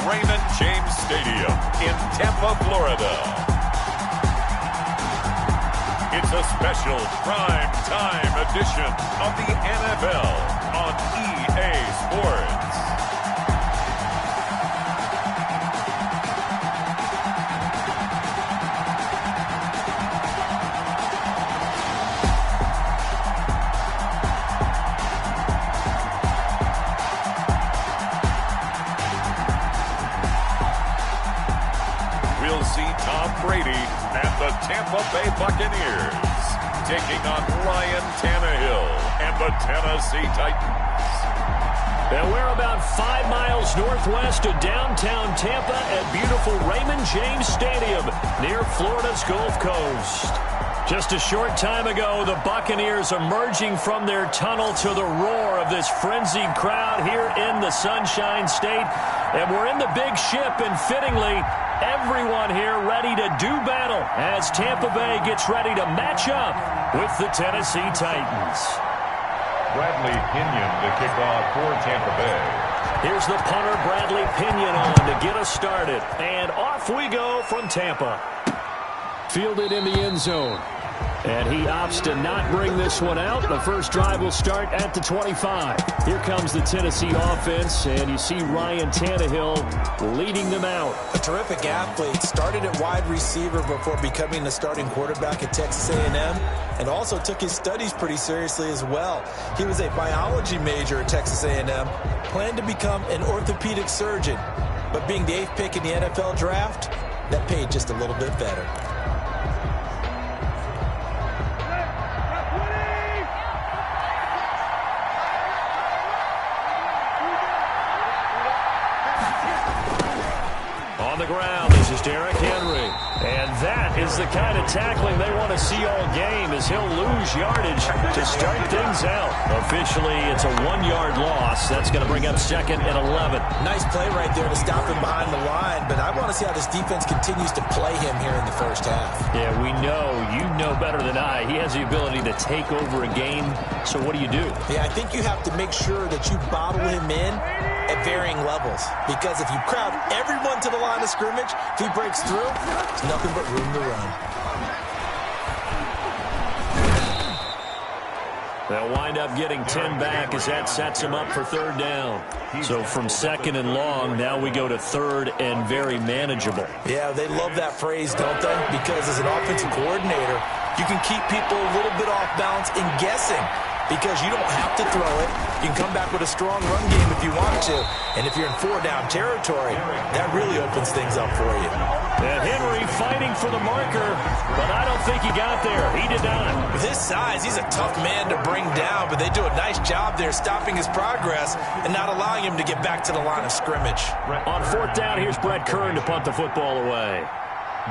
Raymond James Stadium in Tampa, Florida. It's a special prime time edition of the NFL on EA Sports. We'll see Tom Brady and the Tampa Bay Buccaneers taking on Ryan Tannehill and the Tennessee Titans. And we're about 5 miles northwest of downtown Tampa at beautiful Raymond James Stadium near Florida's Gulf Coast. Just a short time ago, the Buccaneers emerging from their tunnel to the roar of this frenzied crowd here in the Sunshine State. And we're in the big ship, and fittingly, everyone here ready to do battle as Tampa Bay gets ready to match up with the Tennessee Titans. Bradley Pinion to kick off for Tampa Bay. Here's the punter, Bradley Pinion, on to get us started. And off we go from Tampa. Fielded in the end zone. And he opts to not bring this one out. The first drive will start at the 25. Here comes the Tennessee offense, and you see Ryan Tannehill leading them out. A terrific athlete. Started at wide receiver before becoming the starting quarterback at Texas A&M, and also took his studies pretty seriously as well. He was a biology major at Texas A&M, planned to become an orthopedic surgeon, but being the 8th pick in the NFL draft, that paid just a little bit better. On the ground, this is Derrick Henry. And that is the kind of tackling they want to see all game, as he'll lose yardage to start things out. Officially, it's a 1-yard loss. That's going to bring up second and 11. Nice play right there to stop him behind the line, but I want to see how this defense continues to play him here in the first half. Yeah, we know. You know better than I. He has the ability to take over a game, so what do you do? Yeah, I think you have to make sure that you bottle him in at varying levels, because if you crowd everyone to the line of scrimmage, if he breaks through, it's nothing but room to run. They'll wind up getting 10 back as that sets him up for third down. So from second and long, now we go to third and very manageable. Yeah, they love that phrase, don't they? Because as an offensive coordinator, you can keep people a little bit off balance and guessing, because you don't have to throw it. You can come back with a strong run game if you want to. And if you're in 4-down territory, that really opens things up for you. And Henry fighting for the marker, but I don't think he got there. He did not. With his size, he's a tough man to bring down, but they do a nice job there stopping his progress and not allowing him to get back to the line of scrimmage. On fourth down, here's Brett Kern to punt the football away.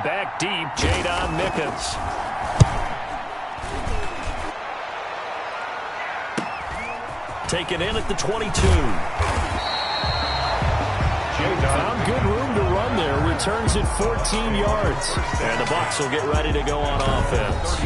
Back deep, Jadon Mickens. Taken in at the 22. Found good room to run there. Returns it 14 yards. And the Bucs will get ready to go on offense.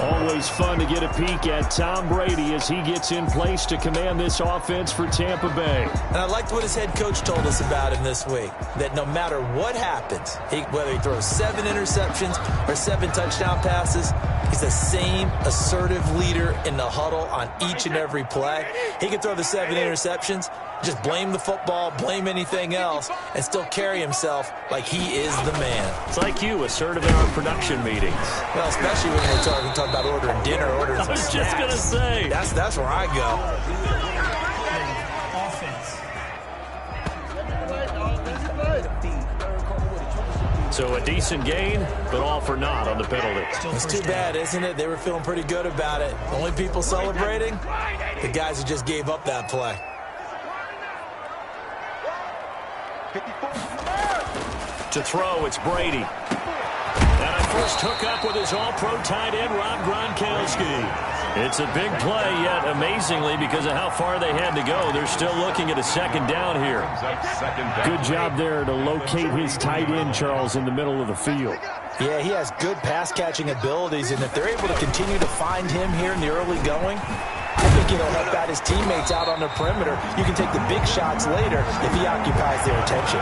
Always fun to get a peek at Tom Brady as he gets in place to command this offense for Tampa Bay. And I liked what his head coach told us about him this week, that no matter what happens, whether he throws 7 interceptions or 7 touchdown passes, he's the same assertive leader in the huddle on each and every play. He can throw the 7 interceptions, just blame the football, blame anything else, and still carry himself like he is the man. It's like you, assertive in our production meetings. Well, especially when we're talking about ordering dinner, ordering some snacks. I was just going to say. That's where I go. So a decent gain, but all for naught on the penalty. It's too bad, isn't it? They were feeling pretty good about it. The only people celebrating, the guys who just gave up that play. To throw, it's Brady. And a first hookup with his all-pro tight end, Rob Gronkowski. It's a big play, yet amazingly, because of how far they had to go, they're still looking at a second down here. Good job there to locate his tight end, Charles, in the middle of the field. Yeah, he has good pass-catching abilities, and if they're able to continue to find him here in the early going, I think think it'll help out his teammates out on the perimeter. You can take the big shots later if he occupies their attention.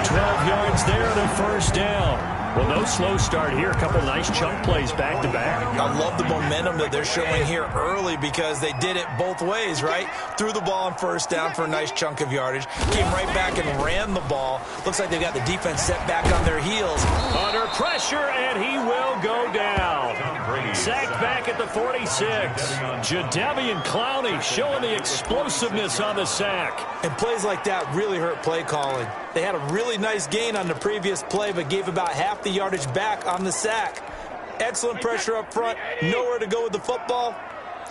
12 yards there and a first down. Well, no slow start here. A couple nice chunk plays back-to-back. I love the momentum that they're showing here early because they did it both ways, right? Threw the ball on first down for a nice chunk of yardage. Came right back and ran the ball. Looks like they've got the defense set back on their heels. Under pressure, and he will go down. Sacked back at the 46. Jadeveon Clowney showing the explosiveness on the sack. And plays like that really hurt play calling. They had a really nice gain on the previous play, but gave about half the yardage back on the sack. Excellent pressure up front. Nowhere to go with the football.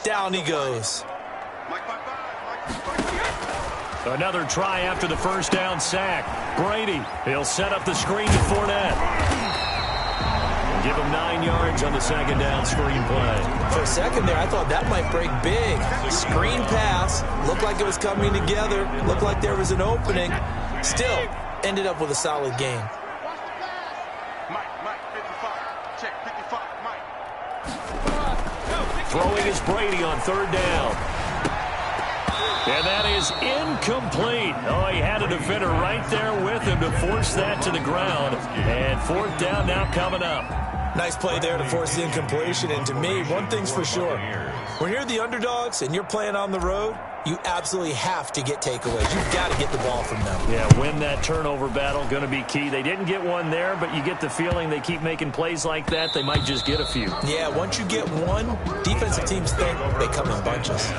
Down he goes. Another try after the first down sack. Brady, he'll set up the screen to Fournette. Give him 9 yards on the second down screen play. For a second there, I thought that might break big. Screen pass. Looked like it was coming together. Looked like there was an opening. Still, ended up with a solid game. Throwing is Brady on third down. And that is incomplete. Oh, he had a defender right there with him to force that to the ground. And fourth down now coming up. Nice play there to force the incompletion. And to me, one thing's for sure. When you're the underdogs and you're playing on the road, you absolutely have to get takeaways. You've got to get the ball from them. Yeah, win that turnover battle, going to be key. They didn't get one there, but you get the feeling they keep making plays like that, they might just get a few. Yeah, once you get one, defensive teams think they come in bunches.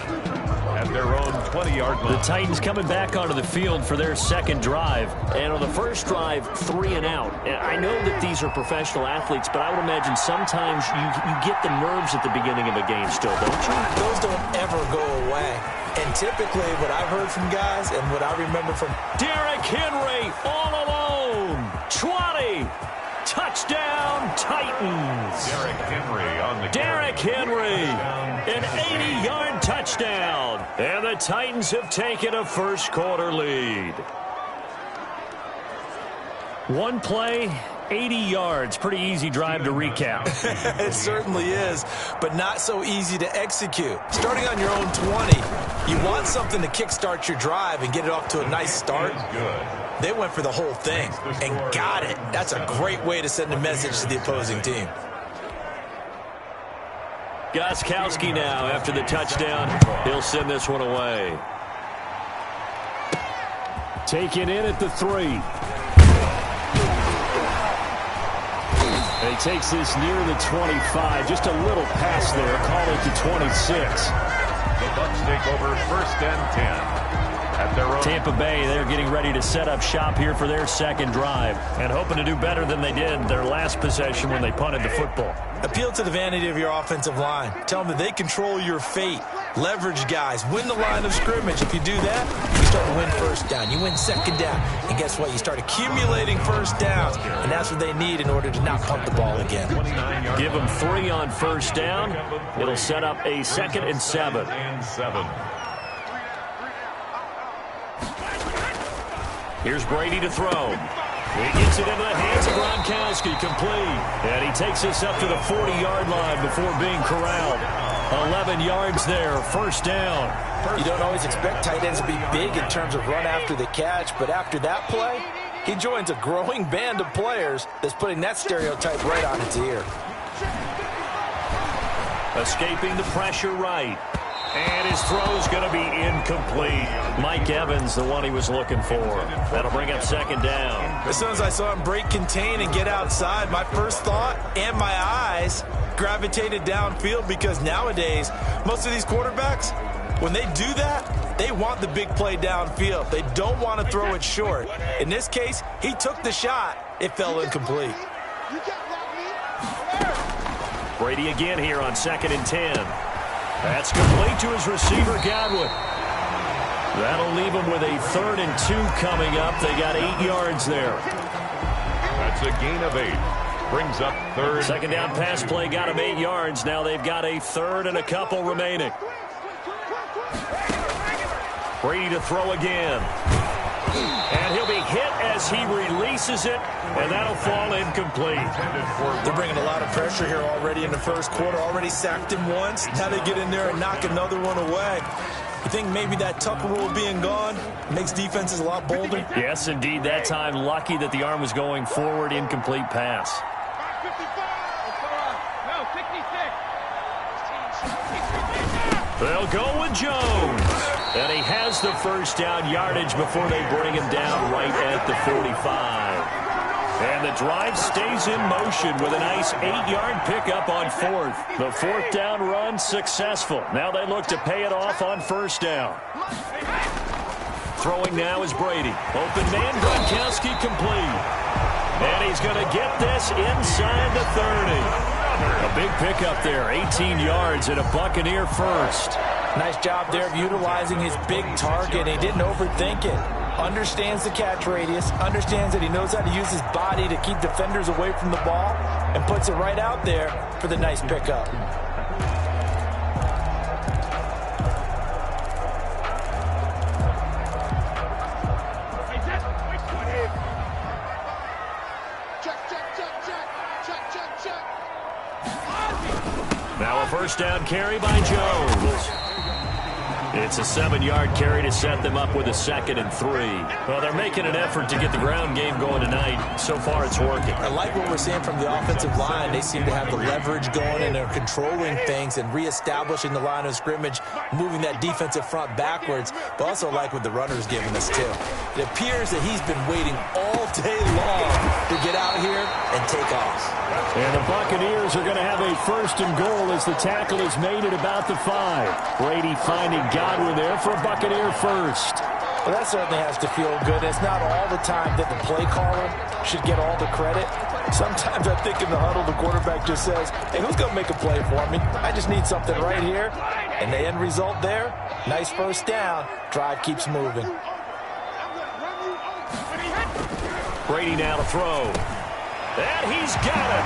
At their own 20-yard line. The Titans coming back onto the field for their second drive. And on the first drive, 3 and out. And I know that these are professional athletes, but I would imagine sometimes you get the nerves at the beginning of a game still, don't you? Those don't ever go away. And typically what I've heard from guys and what I remember from Derrick Henry all alone. 20. Touchdown, Titans. Derrick Henry on the Derrick Henry, an 80-yard touchdown. And the Titans have taken a first-quarter lead. One play, 80 yards. Pretty easy drive to recap. It certainly is, but not so easy to execute. Starting on your own 20, you want something to kickstart your drive and get it off to a nice start. good. They went for the whole thing and got it. That's a great way to send a message to the opposing team. Gostkowski now after the touchdown. He'll send this one away. Taken in at the 3. And he takes this near the 25. Just a little pass there. Call it to 26. The Bucs take over first and 10. At their own. Tampa Bay, they're getting ready to set up shop here for their second drive and hoping to do better than they did their last possession when they punted the football. Appeal to the vanity of your offensive line. Tell them that they control your fate. Leverage guys. Win the line of scrimmage. If you do that, you start to win first down. You win second down. And guess what? You start accumulating first downs. And that's what they need in order to not punt the ball again. Give them 3 on first down. It'll set up a 2nd and 7. Here's Brady to throw. He gets it into the hands of Gronkowski, complete. And he takes this up to the 40-yard line before being corralled. 11 yards there, first down. You don't always expect tight ends to be big in terms of run after the catch, but after that play, he joins a growing band of players that's putting that stereotype right on its ear. Escaping the pressure right. And his throw's going to be incomplete. Mike Evans, the one he was looking for. That'll bring up second down. As soon as I saw him break contain and get outside, my first thought and my eyes gravitated downfield because nowadays, most of these quarterbacks, when they do that, they want the big play downfield. They don't want to throw it short. In this case, he took the shot. It fell incomplete. Brady again here on 2nd and 10. That's complete to his receiver, Godwin. That'll leave him with a 3rd and 2 coming up. They got 8 yards there. That's a gain of 8. Brings up 3rd. Second down pass play got him 8 yards. Now they've got a 3rd and a couple remaining. Brady to throw again. And he'll be hit as he releases it, and that'll fall incomplete. They're bringing a lot of pressure here already in the first quarter. Already sacked him once. Now they get in there and knock another one away. You think maybe that Tucker rule being gone makes defenses a lot bolder? Yes, indeed. That time, lucky that the arm was going forward. Incomplete pass. They'll go with Jones. And he has the first down yardage before they bring him down right at the 45. And the drive stays in motion with a nice 8-yard pickup on fourth. The fourth down run successful. Now they look to pay it off on first down. Throwing now is Brady. Open man, Gronkowski complete. And he's going to get this inside the 30. A big pickup there, 18 yards and a Buccaneer first. Nice job there of utilizing his big target. He didn't overthink it. Understands the catch radius, understands that he knows how to use his body to keep defenders away from the ball, and puts it right out there for the nice pickup. Now a first down carry by Jones. It's a 7-yard carry to set them up with a 2nd and 3. Well, they're making an effort to get the ground game going tonight. So far, it's working. I like what we're seeing from the offensive line. They seem to have the leverage going, and they're controlling things and reestablishing the line of scrimmage, moving that defensive front backwards. But also like what the runner's giving us, too. It appears that he's been waiting all day long to get out here and take off. And the Buccaneers are going to have a 1st and goal as the tackle is made at about the 5. Brady finding Godwin there for a Buccaneer first. Well, that certainly has to feel good. It's not all the time that the play caller should get all the credit. Sometimes I think in the huddle, the quarterback just says, hey, who's going to make a play for me? I just need something right here. And the end result there, nice first down. Drive keeps moving. Brady now to throw. And he's got it.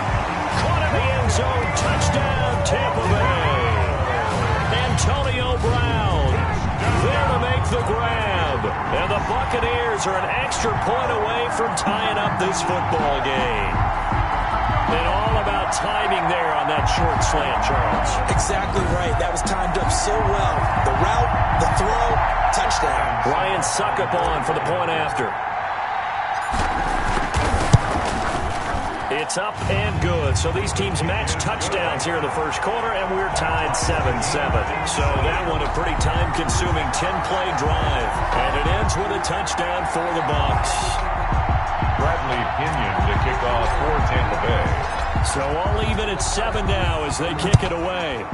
Caught in the end zone. Touchdown, Tampa Bay. Antonio Brown there to make the grab. And the Buccaneers are an extra point away from tying up this football game. And all about timing there on that short slant, Charles. Exactly right. That was timed up so well. The route, the throw, touchdown. Ryan Suckup on for the point after. It's up and good. So these teams match touchdowns here in the first quarter, and we're tied 7-7. So that one a pretty time-consuming 10-play drive. And it ends with a touchdown for the Bucs. Bradley Pinion to kick off for Tampa Bay. So all even at 7 now as they kick it away.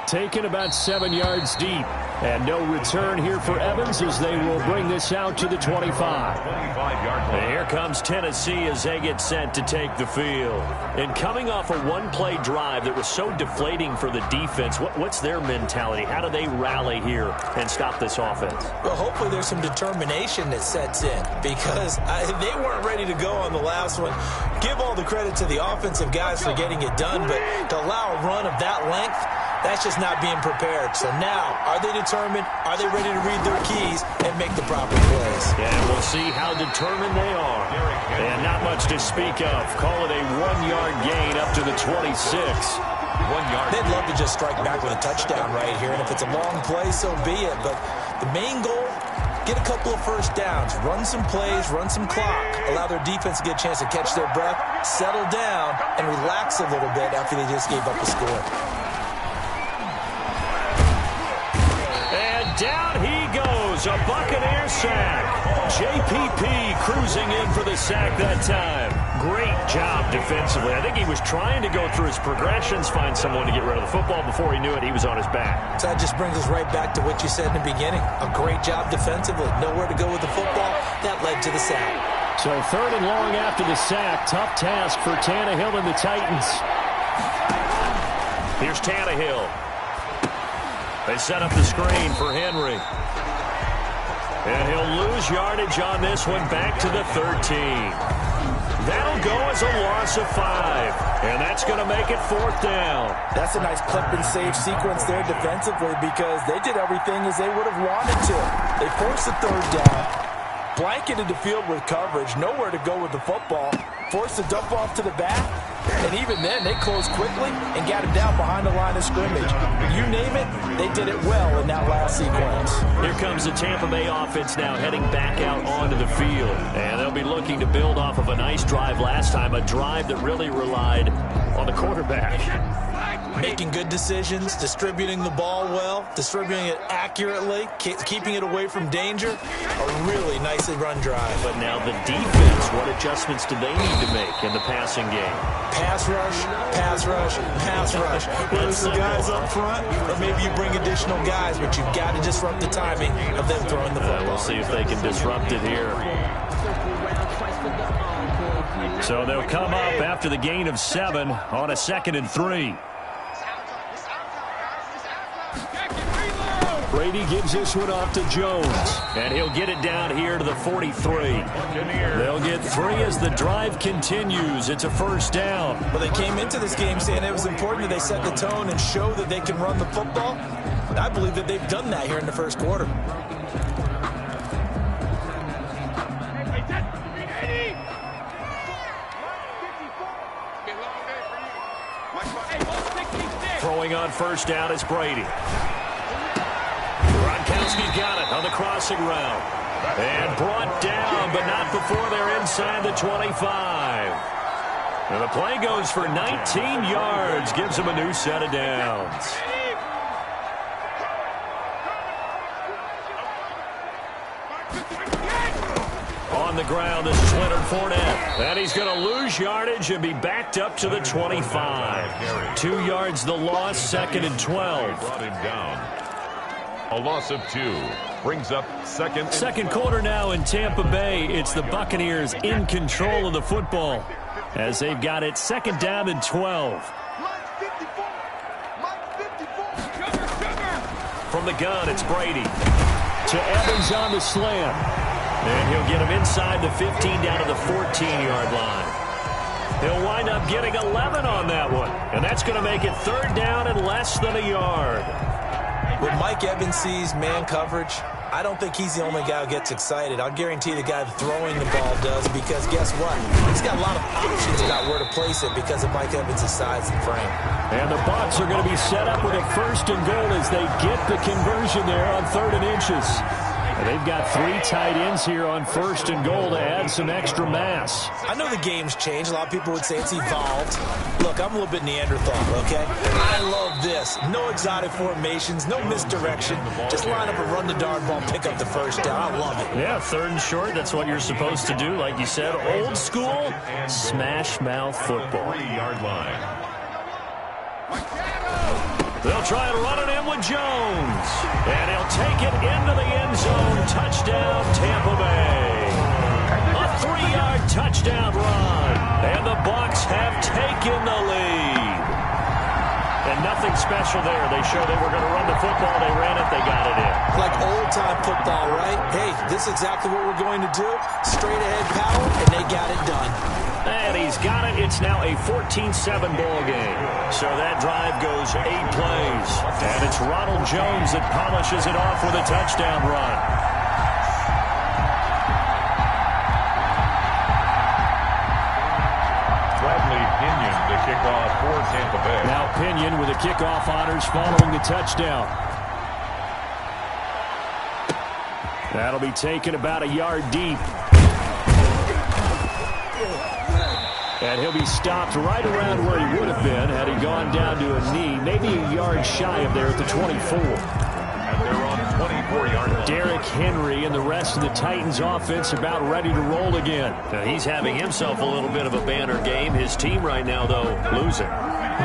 Taken about 7 yards deep. And no return here for Evans as they will bring this out to the 25. And here comes Tennessee as they get set to take the field. And coming off a one-play drive that was so deflating for the defense, what's their mentality? How do they rally here and stop this offense? Well, hopefully there's some determination that sets in because they weren't ready to go on the last one. Give all the credit to the offensive guys for getting it done, but to allow a run of that length, that's just not being prepared. So now, are they determined? Are they ready to read their keys and make the proper plays? And we'll see how determined they are. And not much to speak of. Call it a 1-yard gain up to the 26. 1 yard. They'd love to just strike back with a touchdown right here. And if it's a long play, so be it. But the main goal, get a couple of first downs. Run some plays, run some clock. Allow their defense to get a chance to catch their breath, settle down, and relax a little bit after they just gave up a score. Down he goes, a Buccaneer sack. JPP cruising in for the sack that time. Great job defensively. I think he was trying to go through his progressions, find someone to get rid of the football. Before he knew it, he was on his back. So that just brings us right back to what you said in the beginning. A great job defensively. Nowhere to go with the football. That led to the sack. So 3rd and long after the sack. Tough task for Tannehill and the Titans. Here's Tannehill. They set up the screen for Henry. And he'll lose yardage on this one back to the 13. That'll go as a loss of 5. And that's going to make it 4th down. That's a nice clip and save sequence there defensively because they did everything as they would have wanted to. They forced the 3rd down, blanketed the field with coverage, nowhere to go with the football, forced the dump off to the back, and even then they closed quickly and got him down behind the line of scrimmage. You name it, they did it well in that last sequence. Here comes the Tampa Bay offense now heading back out onto the field. And they'll be looking to build off of a nice drive last time, a drive that really relied on the quarterback. Making good decisions, distributing the ball well, distributing it accurately, keeping it away from danger. A really nicely run drive. But now the defense, what adjustments do they need to make in the passing game? Pass rush, pass rush, pass rush. Whether it's the guys up front or maybe you bring additional guys, but you've got to disrupt the timing of them throwing the football. We'll see if they can disrupt it here. So they'll come up after the gain of 7 on a 2nd and 3. Brady gives this one off to Jones, and he'll get it down here to the 43. They'll get 3 as the drive continues. It's a 1st down. Well, they came into this game saying it was important that they set the tone and show that they can run the football. I believe that they've done that here in the 1st quarter. Throwing on 1st down is Brady. Gronkowski's got it on the crossing route. And brought down, but not before they're inside the 25. And the play goes for 19 yards. Gives them a new set of downs. On the ground, this is Leonard Fournette. And he's going to lose yardage and be backed up to the 25. 2 yards the loss, 2nd and 12. Brought him down. A loss of 2 brings up 2nd. Second quarter now in Tampa Bay. It's the Buccaneers in control of the football as they've got it 2nd down and 12. From the gun, it's Brady. To Evans on the slam. And he'll get him inside the 15 down to the 14-yard line. He'll wind up getting 11 on that one. And that's going to make it 3rd down and less than a yard. When Mike Evans sees man coverage, I don't think he's the only guy who gets excited. I'll guarantee the guy throwing the ball does because guess what? He's got a lot of options about where to place it because of Mike Evans' size and frame. And the Bucs are going to be set up with a 1st and goal as they get the conversion there on 3rd and inches. And they've got 3 tight ends here on 1st and goal to add some extra mass. I know the game's changed. A lot of people would say it's evolved. Look, I'm a little bit Neanderthal, okay? I love this. No exotic formations, no misdirection. Just line up and run the darn ball, pick up the 1st down. I love it. Yeah, 3rd and short, that's what you're supposed to do. Like you said, old school, smash mouth football. 3-yard line. They'll try and run it in with Jones. And he'll take it into the end zone. Touchdown, Tampa Bay. A 3-yard touchdown run. And the Bucs have taken the lead. And nothing special there. They showed they were going to run the football. They ran it. They got it in. Like old-time football, right? Hey, this is exactly what we're going to do. Straight ahead power, and they got it done. And he's got it. It's now a 14-7 ball game. So that drive goes 8 plays. And it's Ronald Jones that polishes it off with a touchdown run. Bradley Pinion to kick off for Tampa Bay. Now Pinion with the kickoff honors following the touchdown. That'll be taken about a yard deep. And he'll be stopped right around where he would have been had he gone down to a knee, maybe a yard shy of there at the 24. And they're on 24-yard line. Derrick Henry and the rest of the Titans offense about ready to roll again. Now he's having himself a little bit of a banner game. His team right now, though, losing.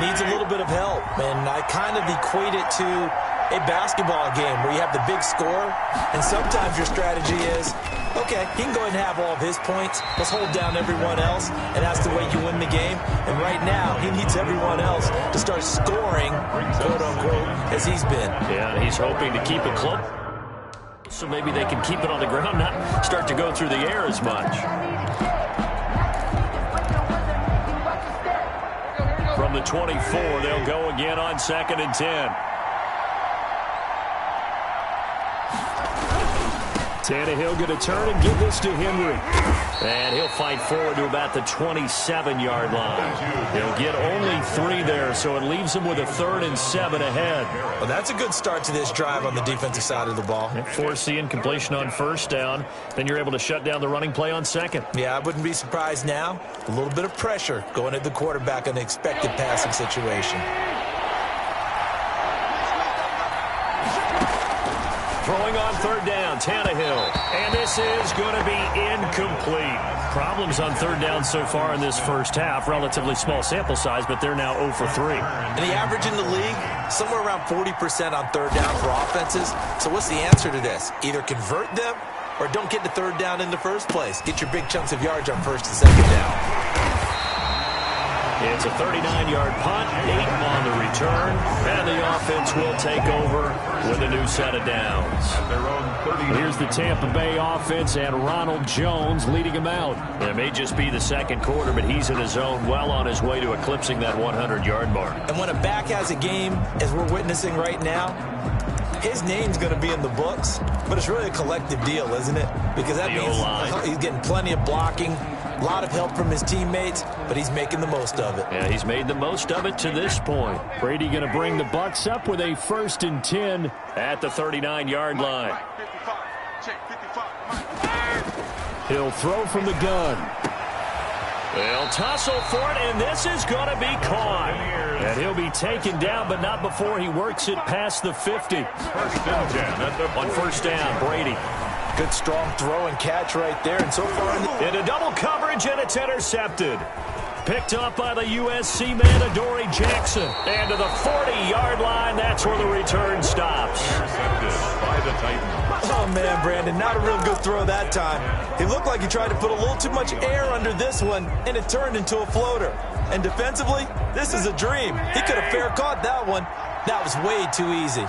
Needs a little bit of help, and I kind of equate it to a basketball game where you have the big score, and sometimes your strategy is, okay, he can go ahead and have all of his points. Let's hold down everyone else, and that's the way you win the game. And right now, he needs everyone else to start scoring, quote-unquote, as he's been. Yeah, he's hoping to keep it close, so maybe they can keep it on the ground, not start to go through the air as much. the 24. They'll go again on 2nd and 10. Tannehill going to turn and give this to Henry. And he'll fight forward to about the 27-yard line. He'll get only 3 there, so it leaves him with a 3rd and 7 ahead. Well, that's a good start to this drive on the defensive side of the ball. Force the incompletion on 1st down. Then you're able to shut down the running play on 2nd. Yeah, I wouldn't be surprised now. A little bit of pressure going at the quarterback in the expected passing situation. Throwing on 3rd down, Tannehill. And this is going to be incomplete. Problems on 3rd down so far in this first half. Relatively small sample size, but they're now 0 for 3. And the average in the league, somewhere around 40% on 3rd down for offenses. So what's the answer to this? Either convert them or don't get to 3rd down in the first place. Get your big chunks of yards on 1st and 2nd down. It's a 39-yard punt, 8 on the return, and the offense will take over with a new set of downs. Here's the Tampa Bay offense and Ronald Jones leading them out. It may just be the 2nd quarter, but he's in his zone, well on his way to eclipsing that 100-yard mark. And when a back has a game, as we're witnessing right now, his name's going to be in the books, but it's really a collective deal, isn't it? Because that means he's getting plenty of blocking, a lot of help from his teammates, but he's making the most of it. Yeah, he's made the most of it to this point. Brady going to bring the Bucs up with a 1st and 10 at the 39-yard line. He'll throw from the gun. They'll tussle for it, and this is going to be caught. And he'll be taken down, but not before he works it past the 50. 1st and 10 on 1st down, Brady. Good strong throw and catch right there. And so far into double coverage, and it's intercepted. Picked up by the USC man, Adoree Jackson. And to the 40-yard line, that's where the return stops. Intercepted by the Titans. Oh, man, Brandon, not a real good throw that time. He looked like he tried to put a little too much air under this one, and it turned into a floater. And defensively, this is a dream. He could have fair caught that one. That was way too easy.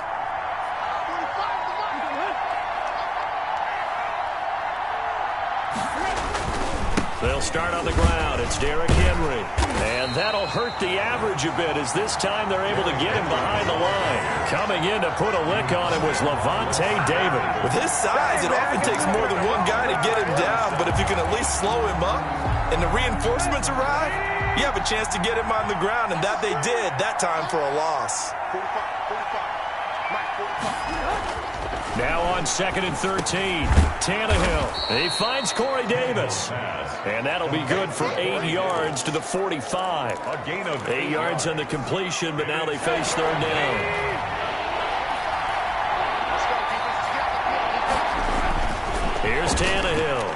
They'll start on the ground. It's Derrick Henry. And that'll hurt the average a bit as this time they're able to get him behind the line. Coming in to put a lick on him was Levante David. With his size, it often takes more than one guy to get him down. But if you can at least slow him up and the reinforcements arrive, you have a chance to get him on the ground. And that they did, that time for a loss. Now on 2nd and 13, Tannehill. He finds Corey Davis. And that'll be good for 8 yards to the 45. A gain of 8 yards on the completion, but now they face 3rd down. Here's Tannehill.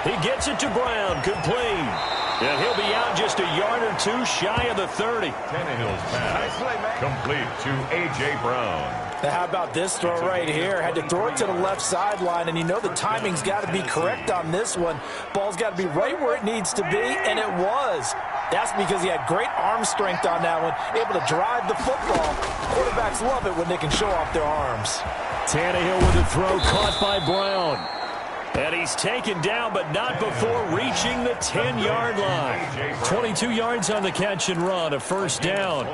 He gets it to Brown, complete. And he'll be out just a yard or 2 shy of the 30. Tannehill's pass complete to A.J. Brown. Now, how about this throw right here? Had to throw it to the left sideline, and you know the timing's got to be correct on this one. Ball's got to be right where it needs to be, and it was. That's because he had great arm strength on that one, able to drive the football. Quarterbacks love it when they can show off their arms. Tannehill with a throw caught by Brown. And he's taken down, but not before reaching the 10-yard line. 22 yards on the catch and run, a 1st down.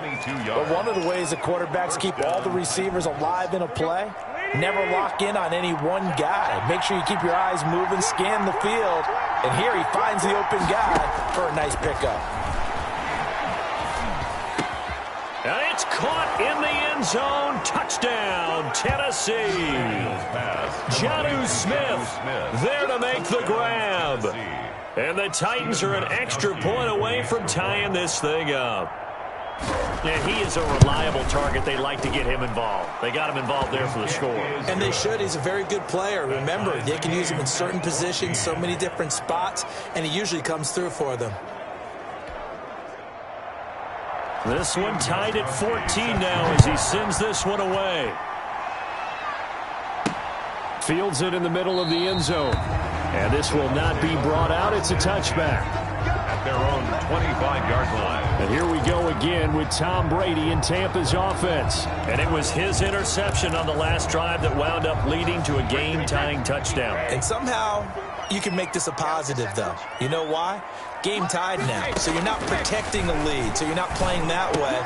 But one of the ways the quarterbacks keep all the receivers alive in a play, never lock in on any one guy. Make sure you keep your eyes moving, scan the field. And here he finds the open guy for a nice pickup. And it's caught in the end zone. Touchdown, Tennessee. Jonnu Smith there to make the grab. And the Titans are an extra point away from tying this thing up. And he is a reliable target. They like to get him involved. They got him involved there for the score. And they should. He's a very good player. Remember, they can use him in certain positions, so many different spots, and he usually comes through for them. This one tied at 14 now as he sends this one away. Fields it in the middle of the end zone. And this will not be brought out. It's a touchback. At their own 25-yard line. And here we go again with Tom Brady in Tampa's offense. And it was his interception on the last drive that wound up leading to a game-tying touchdown. And somehow you can make this a positive, though. You know why? Game tied now, so you're not protecting a lead, so you're not playing that way.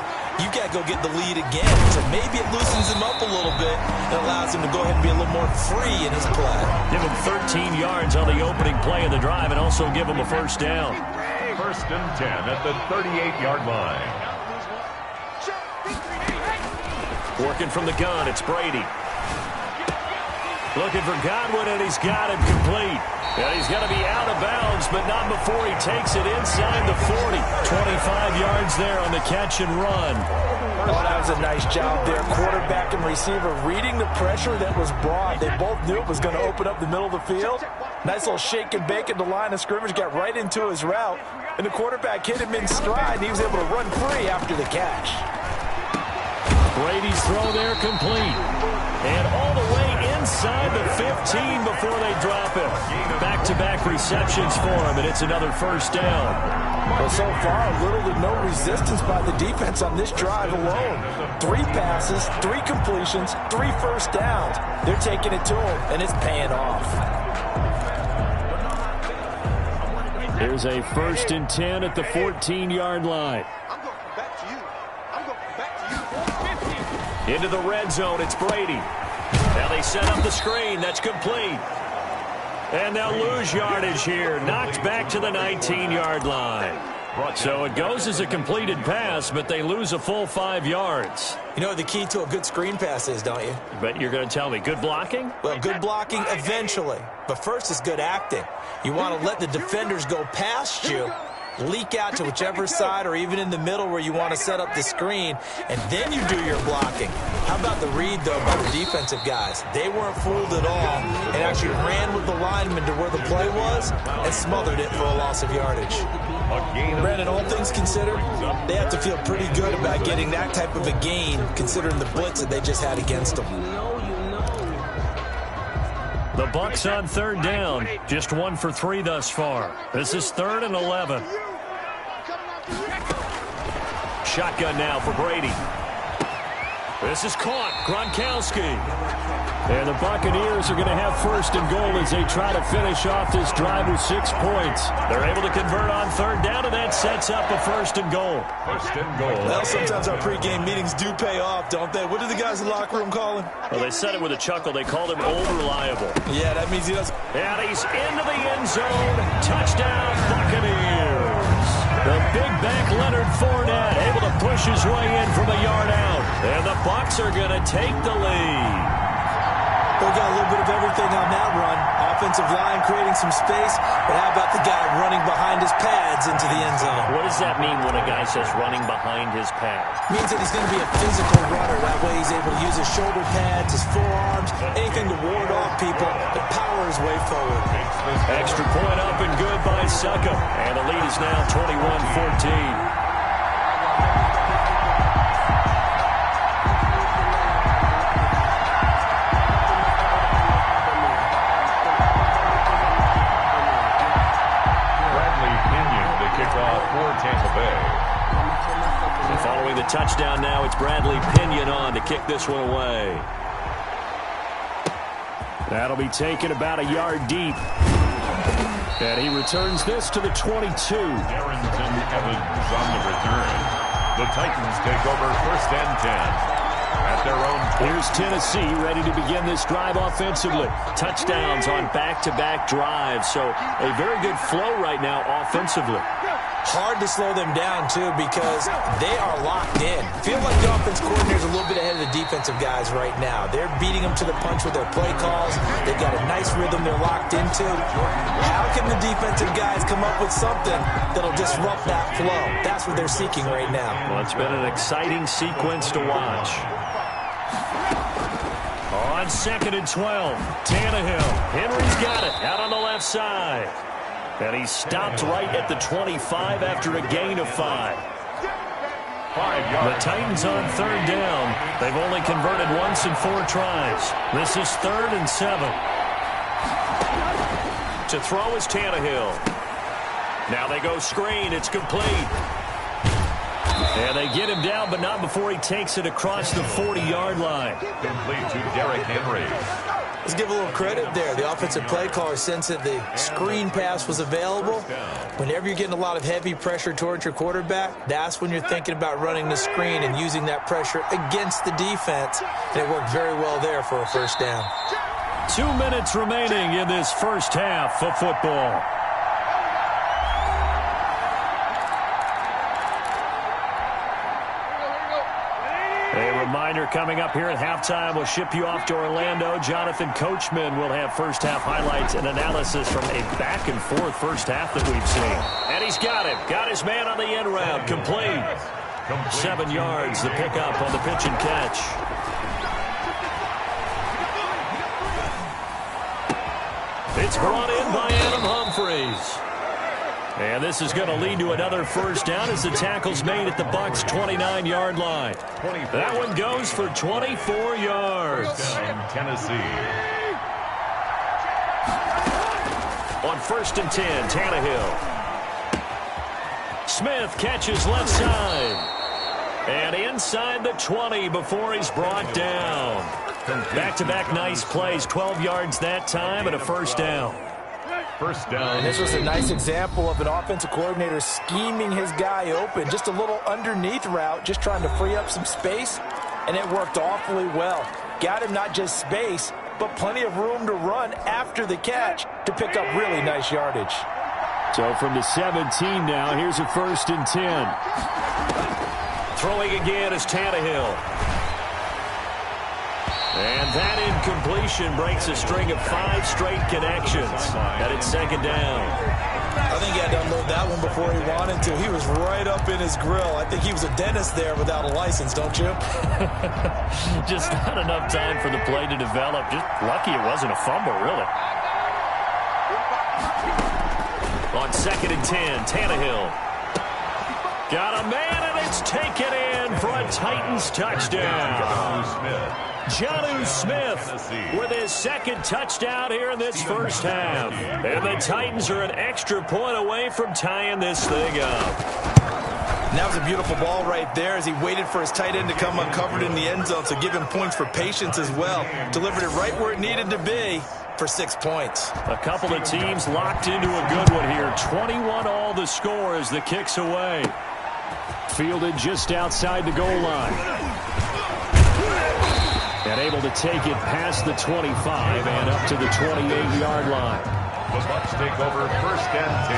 You got to go get the lead again, so maybe it loosens him up a little bit and allows him to go ahead and be a little more free in his play. Give him 13 yards on the opening play of the drive and also give him a first down. First and 10 at the 38-yard line. Working from the gun, it's Brady. Looking for Godwin, and he's got him complete. And he's going to be out of bounds, but not before he takes it inside the 40. 25 yards there on the catch and run. Oh, that was a nice job there. Quarterback and receiver reading the pressure that was brought. They both knew it was going to open up the middle of the field. Nice little shake and bake at the line of scrimmage, got right into his route. And the quarterback hit him in stride, and he was able to run free after the catch. Brady's throw there complete. And all the way inside the 15 before they drop him. Back-to-back receptions for him, and it's another first down. Well, so far, little to no resistance by the defense on this drive alone. 3 passes, 3 completions, 3 first downs. They're taking it to him, and it's paying off. Here's a first and 10 at the 14-yard line. Into the red zone, it's Brady. Now they set up the screen, that's complete. And they'll lose yardage here, knocked back to the 19-yard line. So it goes as a completed pass, but they lose a full 5 yards. You know what the key to a good screen pass is, don't you? But you're going to tell me, good blocking? Well, good blocking eventually. But first is good acting. You want to let the defenders go past you, leak out to whichever side or even in the middle where you want to set up the screen, and then you do your blocking. How about the read, though, by the defensive guys? They weren't fooled at all and actually ran with the lineman to where the play was and smothered it for a loss of yardage. Brandon, all things considered, they have to feel pretty good about getting that type of a gain considering the blitz that they just had against them. The Bucs on third down, just 1 for 3 thus far. This is 3rd and 11. Shotgun now for Brady. This is caught. Gronkowski. And the Buccaneers are going to have first and goal as they try to finish off this drive with 6 points. They're able to convert on third down, and that sets up a first and goal. First and goal. Well, sometimes our pregame meetings do pay off, don't they? What do the guys in the locker room call him? Well, they said it with a chuckle. They called him old reliable. Yeah, that means he doesn't. And he's into the end zone. Touchdown, Buccaneers. The big back Leonard Fournette able to push his way in from a yard out. And the Bucs are going to take the lead. They got a little bit of everything on that run. Offensive line creating some space, but how about the guy running behind his pads into the end zone? What does that mean when a guy says running behind his pad? Means that he's going to be a physical runner. That way he's able to use his shoulder pads, his forearms, anything to ward off people, but power his way forward. Extra point up and good by Suckup. And the lead is now 21-14. Following the touchdown now, it's Bradley Pinion on to kick this one away. That'll be taken about a yard deep. And he returns this to the 22. Darrington Evans on the return. The Titans take over first and 10. At their own. Here's Tennessee ready to begin this drive offensively. Touchdowns on back-to-back drives. So a very good flow right now offensively. Hard to slow them down, too, because they are locked in. Feel like the offense coordinator is a little bit ahead of the defensive guys right now. They're beating them to the punch with their play calls. They've got a nice rhythm they're locked into. How can the defensive guys come up with something that'll disrupt that flow? That's what they're seeking right now. Well, it's been an exciting sequence to watch. On 2nd and 12, Tannehill. Henry's got it out on the left side. And he stopped right at the 25 after a gain of 5. 5 yards. The Titans on third down. They've only converted once in 4 tries. This is 3rd and 7. To throw is Tannehill. Now they go screen. It's complete. And they get him down, but not before he takes it across the 40-yard line. Complete to Derrick Henry. Let's give a little credit there. The offensive play caller sensed that the screen pass was available. Whenever you're getting a lot of heavy pressure towards your quarterback, that's when you're thinking about running the screen and using that pressure against the defense. And it worked very well there for a first down. 2 minutes remaining in this first half of football. A reminder coming up here at halftime. We'll ship you off to Orlando. Jonathan Coachman will have first half highlights and analysis from a back-and-forth first half that we've seen. And he's got him. Got his man on the end route. Complete. 7 yards, the pickup on the pitch and catch. It's brought in by Adam Humphries. And this is going to lead to another first down as the tackle's made at the Bucs' 29-yard line. That one goes for 24 yards. First down, Tennessee. On 1st and 10, Tannehill. Smith catches left side. And inside the 20 before he's brought down. Back-to-back nice plays, 12 yards that time and a first down. First down. And this was a nice example of an offensive coordinator scheming his guy open. Just a little underneath route, just trying to free up some space, and it worked awfully well. Got him not just space, but plenty of room to run after the catch to pick up really nice yardage. So from the 17 now, here's a 1st and 10. Throwing again is Tannehill. And that incompletion breaks a string of 5 straight connections. And it's 2nd down. I think he had to unload that one before he wanted to. He was right up in his grill. I think he was a dentist there without a license, don't you? Just not enough time for the play to develop. Just lucky it wasn't a fumble, really. On 2nd and 10, Tannehill. Got a man, and it's taken in for a Titans touchdown. Jonnu Smith with his 2nd touchdown here in this first half. And the Titans are an extra point away from tying this thing up. And that was a beautiful ball right there as he waited for his tight end to come uncovered in the end zone, so give him points for patience as well. Delivered it right where it needed to be for 6 points. A couple of teams locked into a good one here. 21 all the score as the kick's away. Fielded just outside the goal line. And able to take it past the 25 and up to the 28-yard line. The Bucs take over 1st and 10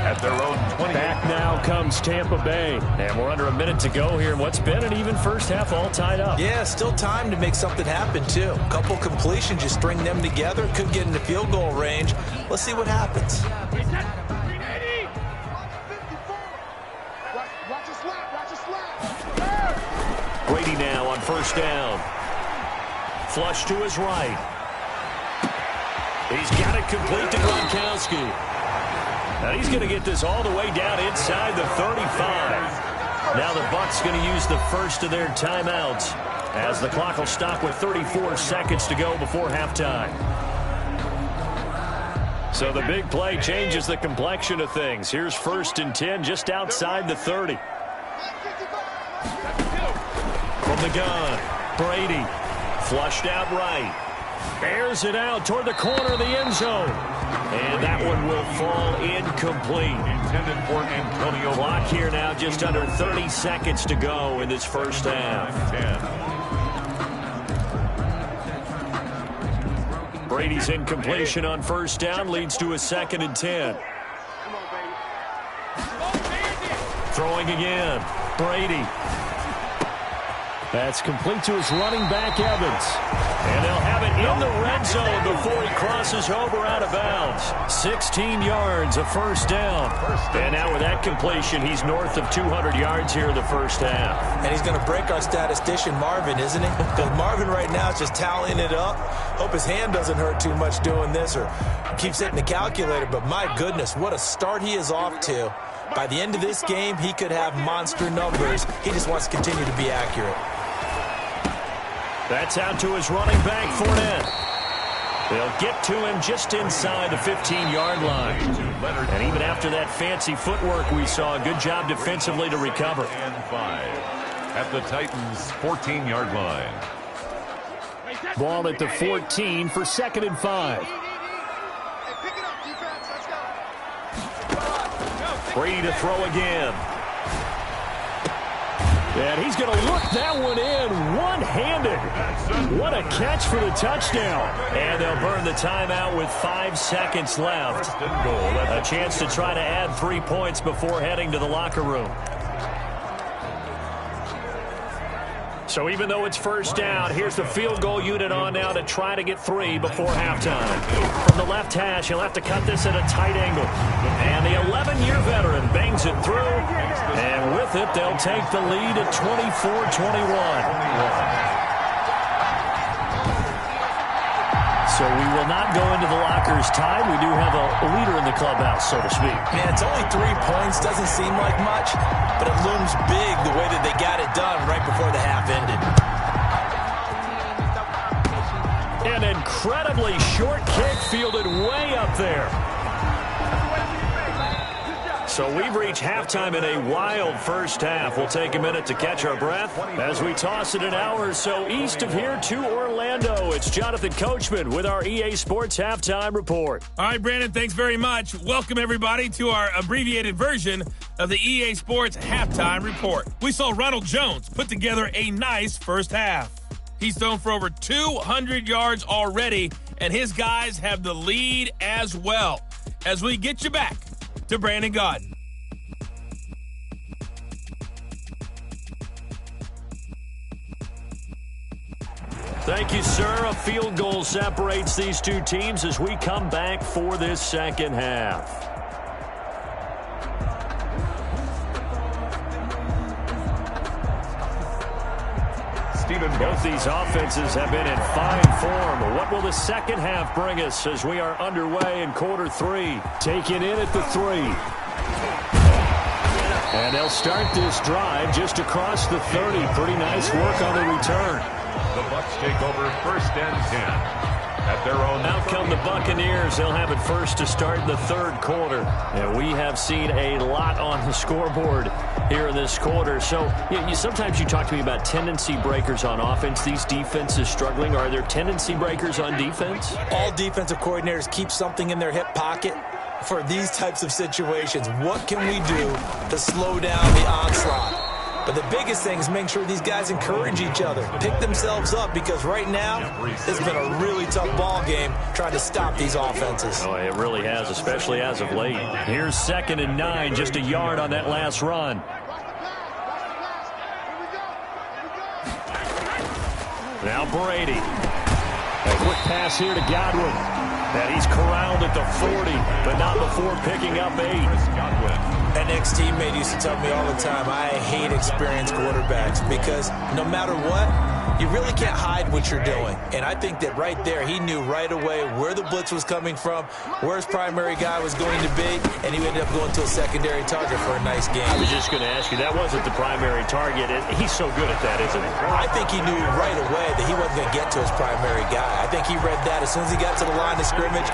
at their own 20. Back now comes Tampa Bay. And we're under a minute to go here in what's been an even first half, all tied up. Yeah, still time to make something happen, too. A couple completions, you string them together, could get into field goal range. Let's see what happens. Brady now on 1st down. Flush to his right. He's got it complete to Gronkowski. Now he's going to get this all the way down inside the 35. Now the Bucs going to use the first of their timeouts as the clock will stop with 34 seconds to go before halftime. So the big play changes the complexion of things. Here's 1st and 10 just outside the 30. From the gun, Brady. Flushed out right. Airs it out toward the corner of the end zone. And that one will fall incomplete. Intended for Antonio. Clock here now, just under 30 seconds to go in this first half. 10. Brady's incompletion on 1st down leads to a 2nd and 10. Throwing again. Brady. That's complete to his running back, Evans. And they'll have it in the red zone before he crosses over out of bounds. 16 yards, a 1st down. And now with that completion, he's north of 200 yards here in the first half. And he's going to break our statistician, Marvin, isn't he? Because Marvin right now is just tallying it up. Hope his hand doesn't hurt too much doing this or keeps hitting the calculator. But my goodness, what a start he is off to. By the end of this game, he could have monster numbers. He just wants to continue to be accurate. That's out to his running back, Fournette. They'll get to him just inside the 15-yard line. And even after that fancy footwork we saw, a good job defensively to recover. And 5 at the Titans' 14-yard line. Ball at the 14 for 2nd and 5. Brady to throw again. And he's going to look that one in one-handed. What a catch for the touchdown. And they'll burn the timeout with 5 seconds left. A chance to try to add 3 points before heading to the locker room. So even though it's first down, here's the field goal unit on now to try to get 3 before halftime. From the left hash, he'll have to cut this at a tight angle. And the 11-year veteran bangs it through. And with it, they'll take the lead at 24-21. So we will not go into the lockers tied. We do have a leader in the clubhouse, so to speak. Man, it's only 3 points. Doesn't seem like much, but it looms big the way that they got it done right before the half ended. An incredibly short kick fielded way up there. So we've reached halftime in a wild first half. We'll take a minute to catch our breath as we toss it an hour or so east of here to Orlando. It's Jonathan Coachman with our EA Sports Halftime Report. All right, Brandon, thanks very much. Welcome, everybody, to our abbreviated version of the EA Sports Halftime Report. We saw Ronald Jones put together a nice first half. He's thrown for over 200 yards already, and his guys have the lead as well. As we get you back to Brandon Gaudin. Thank you, sir. A field goal separates these two teams as we come back for this second half. Both these offenses have been in fine form. What will the second half bring us as we are underway in quarter 3? Taken in at the 3. And they'll start this drive just across the 30. Pretty nice work on the return. The Bucs take over 1st and 10. At their own Out come the Buccaneers. They'll have it first to start the 3rd quarter. And we have seen a lot on the scoreboard here in this quarter. So sometimes you talk to me about tendency breakers on offense. These defenses struggling. Are there tendency breakers on defense? All defensive coordinators keep something in their hip pocket for these types of situations. What can we do to slow down the onslaught? But the biggest thing is making sure these guys encourage each other, pick themselves up, because right now it's been a really tough ball game trying to stop these offenses. Oh, it really has, especially as of late. Here's 2nd and 9, just a yard on that last run. Now Brady. A quick pass here to Godwin. And he's corralled at the 40, but not before picking up 8. An ex-teammate used to tell me all the time, I hate experienced quarterbacks because no matter what, you really can't hide what you're doing. And I think that right there, he knew right away where the blitz was coming from, where his primary guy was going to be, and he ended up going to a secondary target for a nice game. I was just going to ask you, that wasn't the primary target. He's so good at that, isn't he? I think he knew right away that he wasn't going to get to his primary guy. I think he read that as soon as he got to the line of scrimmage,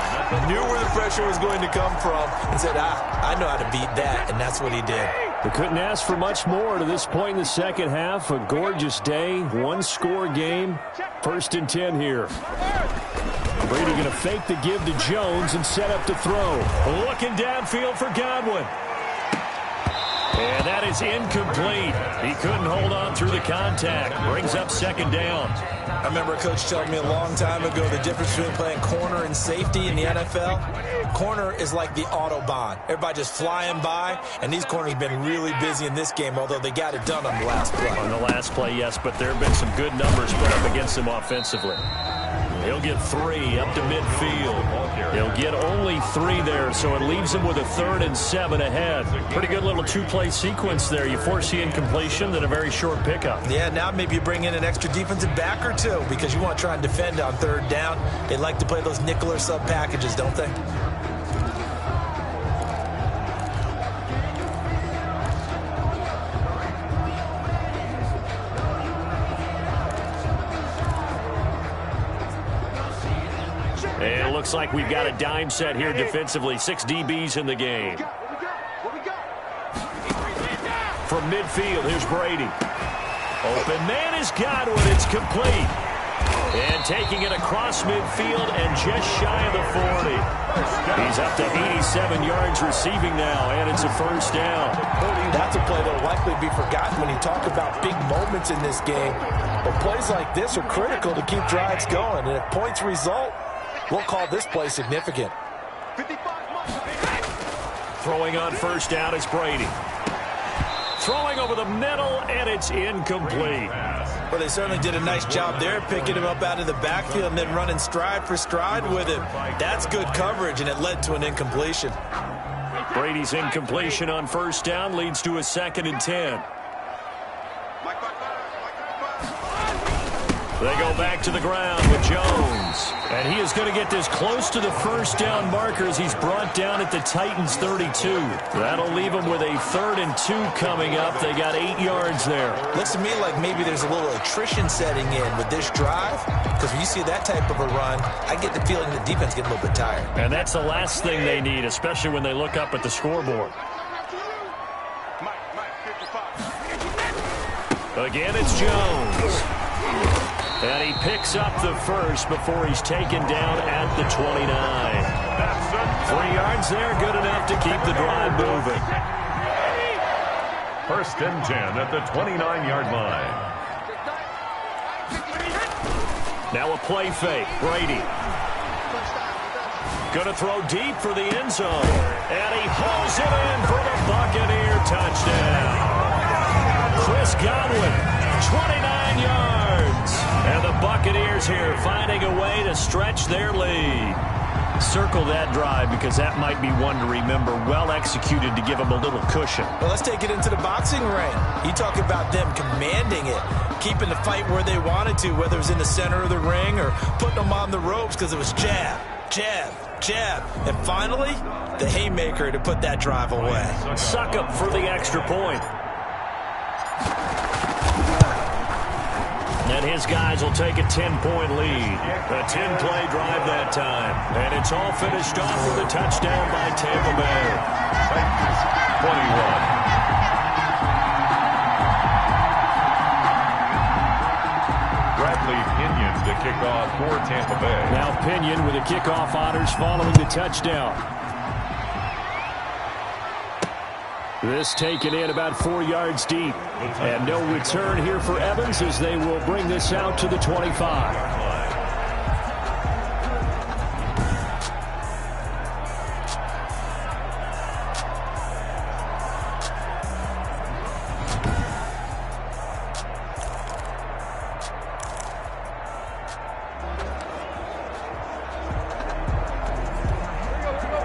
knew where the pressure was going to come from, and said, I know how to beat that, and that's what he did. We couldn't ask for much more to this point in the second half. A gorgeous day, 1-score game. 1st and 10 here. Brady going to fake the give to Jones and set up to throw. Looking downfield for Godwin. And that is incomplete. He couldn't hold on through the contact. Brings up 2nd down. I remember a coach telling me a long time ago the difference between playing corner and safety in the NFL. Corner is like the Autobahn. Everybody just flying by, and these corners have been really busy in this game, although they got it done on the last play. On the last play, yes, but there have been some good numbers put up against him offensively. He'll get 3 up to midfield. He'll get only 3 there, so it leaves him with a 3rd and 7 ahead. Pretty good little 2-play sequence there. You force the incompletion, then a very short pickup. Yeah, now maybe you bring in an extra defensive back or 2 because you want to try and defend on 3rd down. They like to play those nickel or sub packages, don't they? And it looks like we've got a dime set here defensively. 6 DBs in the game. From midfield, here's Brady. Open man is Godwin. It's complete. And taking it across midfield and just shy of the 40. He's up to 87 yards receiving now, and it's a first down. That's a play that will likely be forgotten when you talk about big moments in this game. But plays like this are critical to keep drives going. And if points result, we'll call this play significant. Throwing on first down is Brady. Throwing over the middle, and it's incomplete. Well, they certainly did a nice job there, picking him up out of the backfield and then running stride for stride with him. That's good coverage, and it led to an incompletion. Brady's incompletion on first down leads to a 2nd and 10. They go back to the ground with Jones. And he is going to get this close to the first down marker as he's brought down at the Titans' 32. That'll leave them with a 3rd and 2 coming up. They got 8 yards there. Looks to me like maybe there's a little attrition setting in with this drive, because when you see that type of a run, I get the feeling the defense getting a little bit tired. And that's the last thing they need, especially when they look up at the scoreboard. Again, it's Jones. And he picks up the first before he's taken down at the 29. 3 yards there, good enough to keep the drive moving. 1st and 10 at the 29-yard line. Now a play fake. Brady. Going to throw deep for the end zone. And he hauls it in for the Buccaneer touchdown. Chris Godwin, 29 yards. And the Buccaneers here finding a way to stretch their lead. Circle that drive because that might be one to remember. Well executed to give them a little cushion. Well, let's take it into the boxing ring. You talk about them commanding it, keeping the fight where they wanted to, whether it was in the center of the ring or putting them on the ropes because it was jab, jab, jab. And finally, the haymaker to put that drive away. Suck up for the extra point. And his guys will take a 10-point lead. A 10-play drive that time. And it's all finished off with a touchdown by Tampa Bay. 21. Bradley Pinion to kick off for Tampa Bay. Now Pinion with the kickoff honors following the touchdown. This taken in about 4 yards deep. And no return here for Evans as they will bring this out to the 25.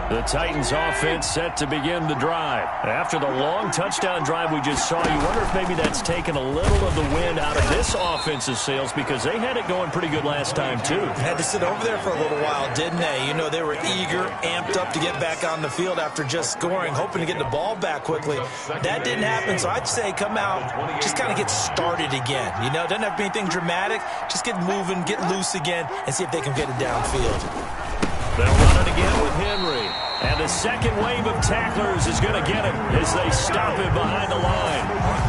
The Titans offense set to begin the drive. After the long touchdown drive we just saw, you wonder if maybe that's taken a little of the wind out of this offensive sails because they had it going pretty good last time too. Had to sit over there for a little while, didn't they? You know, they were eager, amped up to get back on the field after just scoring, hoping to get the ball back quickly. That didn't happen, so I'd say come out, just kind of get started again. You know, doesn't have to be anything dramatic. Just get moving, get loose again, and see if they can get it downfield. They'll run it again with Henry. And the second wave of tacklers is going to get him as they stop him behind the line.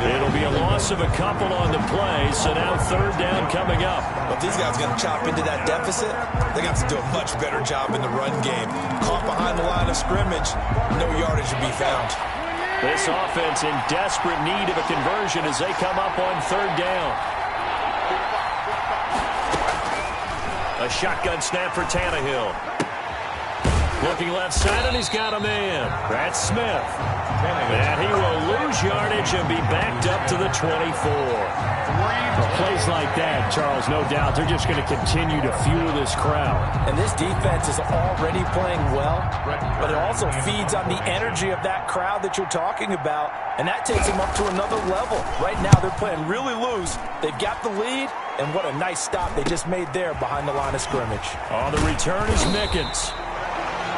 It'll be a loss of a couple on the play, so now 3rd down coming up. Well, if these guys are going to chop into that deficit, they're going to have to do a much better job in the run game. Caught behind the line of scrimmage, no yardage to be found. This offense in desperate need of a conversion as they come up on 3rd down. A shotgun snap for Tannehill. Looking left side, and he's got a man. That's Smith. And he will lose yardage and be backed up to the 24. Plays like that, Charles, no doubt, they're just going to continue to fuel this crowd. And this defense is already playing well, but it also feeds on the energy of that crowd that you're talking about, and that takes them up to another level. Right now, they're playing really loose. They've got the lead, and what a nice stop they just made there behind the line of scrimmage. On the return is Mickens.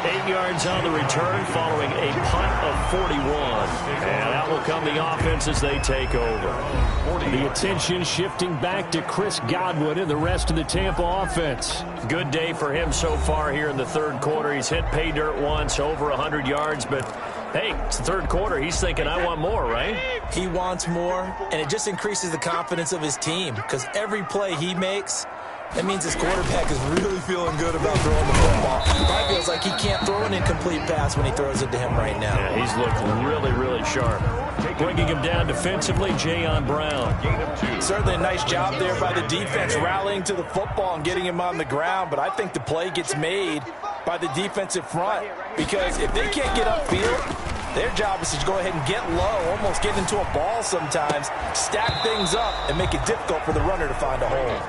8 yards on the return following a punt of 41. And out will come the offense as they take over. The attention shifting back to Chris Godwin and the rest of the Tampa offense. Good day for him so far here in the 3rd quarter. He's hit pay dirt once, over 100 yards, but hey, it's the 3rd quarter. He's thinking, I want more, right? He wants more, and it just increases the confidence of his team because every play he makes, That means his quarterback is really feeling good about throwing the football. Probably feels like he can't throw an incomplete pass when he throws it to him right now. Yeah, he's looked really, really sharp. Bringing him down defensively, Jayon Brown. Certainly a nice job there by the defense rallying to the football and getting him on the ground, but I think the play gets made by the defensive front because if they can't get upfield, their job is to go ahead and get low, almost get into a ball sometimes, stack things up, and make it difficult for the runner to find a hole.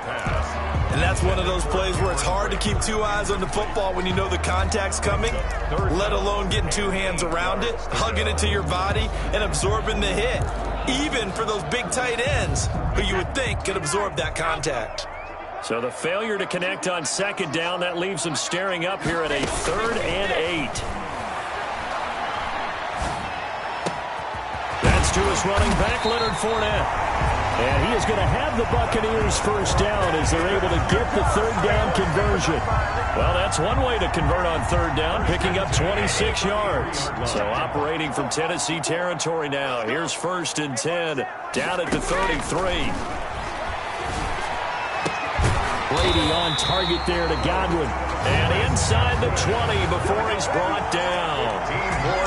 And that's one of those plays where it's hard to keep two eyes on the football when you know the contact's coming, let alone getting two hands around it, hugging it to your body, and absorbing the hit, even for those big tight ends who you would think could absorb that contact. So the failure to connect on second down, that leaves them staring up here at a 3rd and 8. That's to his running back, Leonard Fournette. And he is going to have the Buccaneers first down as they're able to get the 3rd down conversion. Well, that's one way to convert on 3rd down, picking up 26 yards. So operating from Tennessee territory now. Here's 1st and 10, down at the 33. Brady on target there to Godwin. And inside the 20 before he's brought down.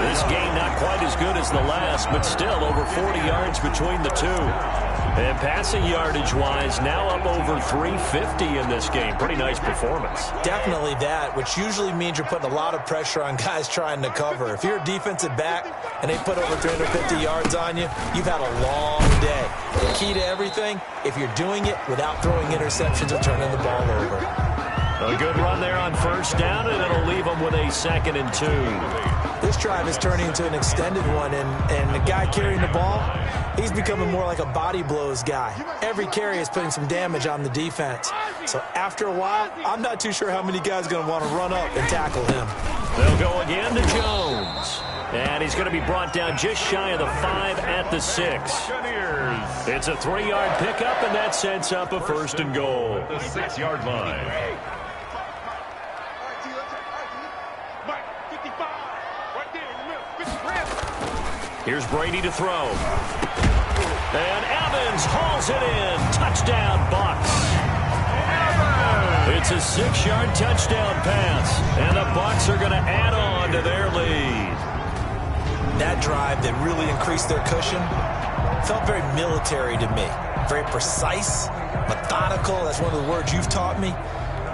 This game not quite as good as the last, but still over 40 yards between the two. And passing yardage-wise, now up over 350 in this game. Pretty nice performance. Definitely that, which usually means you're putting a lot of pressure on guys trying to cover. If you're a defensive back and they put over 350 yards on you, you've had a long day. The key to everything, if you're doing it without throwing interceptions or turning the ball over. A good run there on 1st down, and it'll leave them with a 2nd and 2. This drive is turning into an extended one, and the guy carrying the ball, he's becoming more like a body blows guy. Every carry is putting some damage on the defense. So after a while, I'm not too sure how many guys are going to want to run up and tackle him. They'll go again to Jones. And he's going to be brought down just shy of the 5 at the 6. It's a 3-yard pickup, and that sets up a 1st and goal. The 6-yard line. Here's Brady to throw. And Evans hauls it in. Touchdown, Bucs. It's a 6-yard touchdown pass. And the Bucs are going to add on to their lead. That drive that really increased their cushion felt very military to me. Very precise, methodical. That's one of the words you've taught me.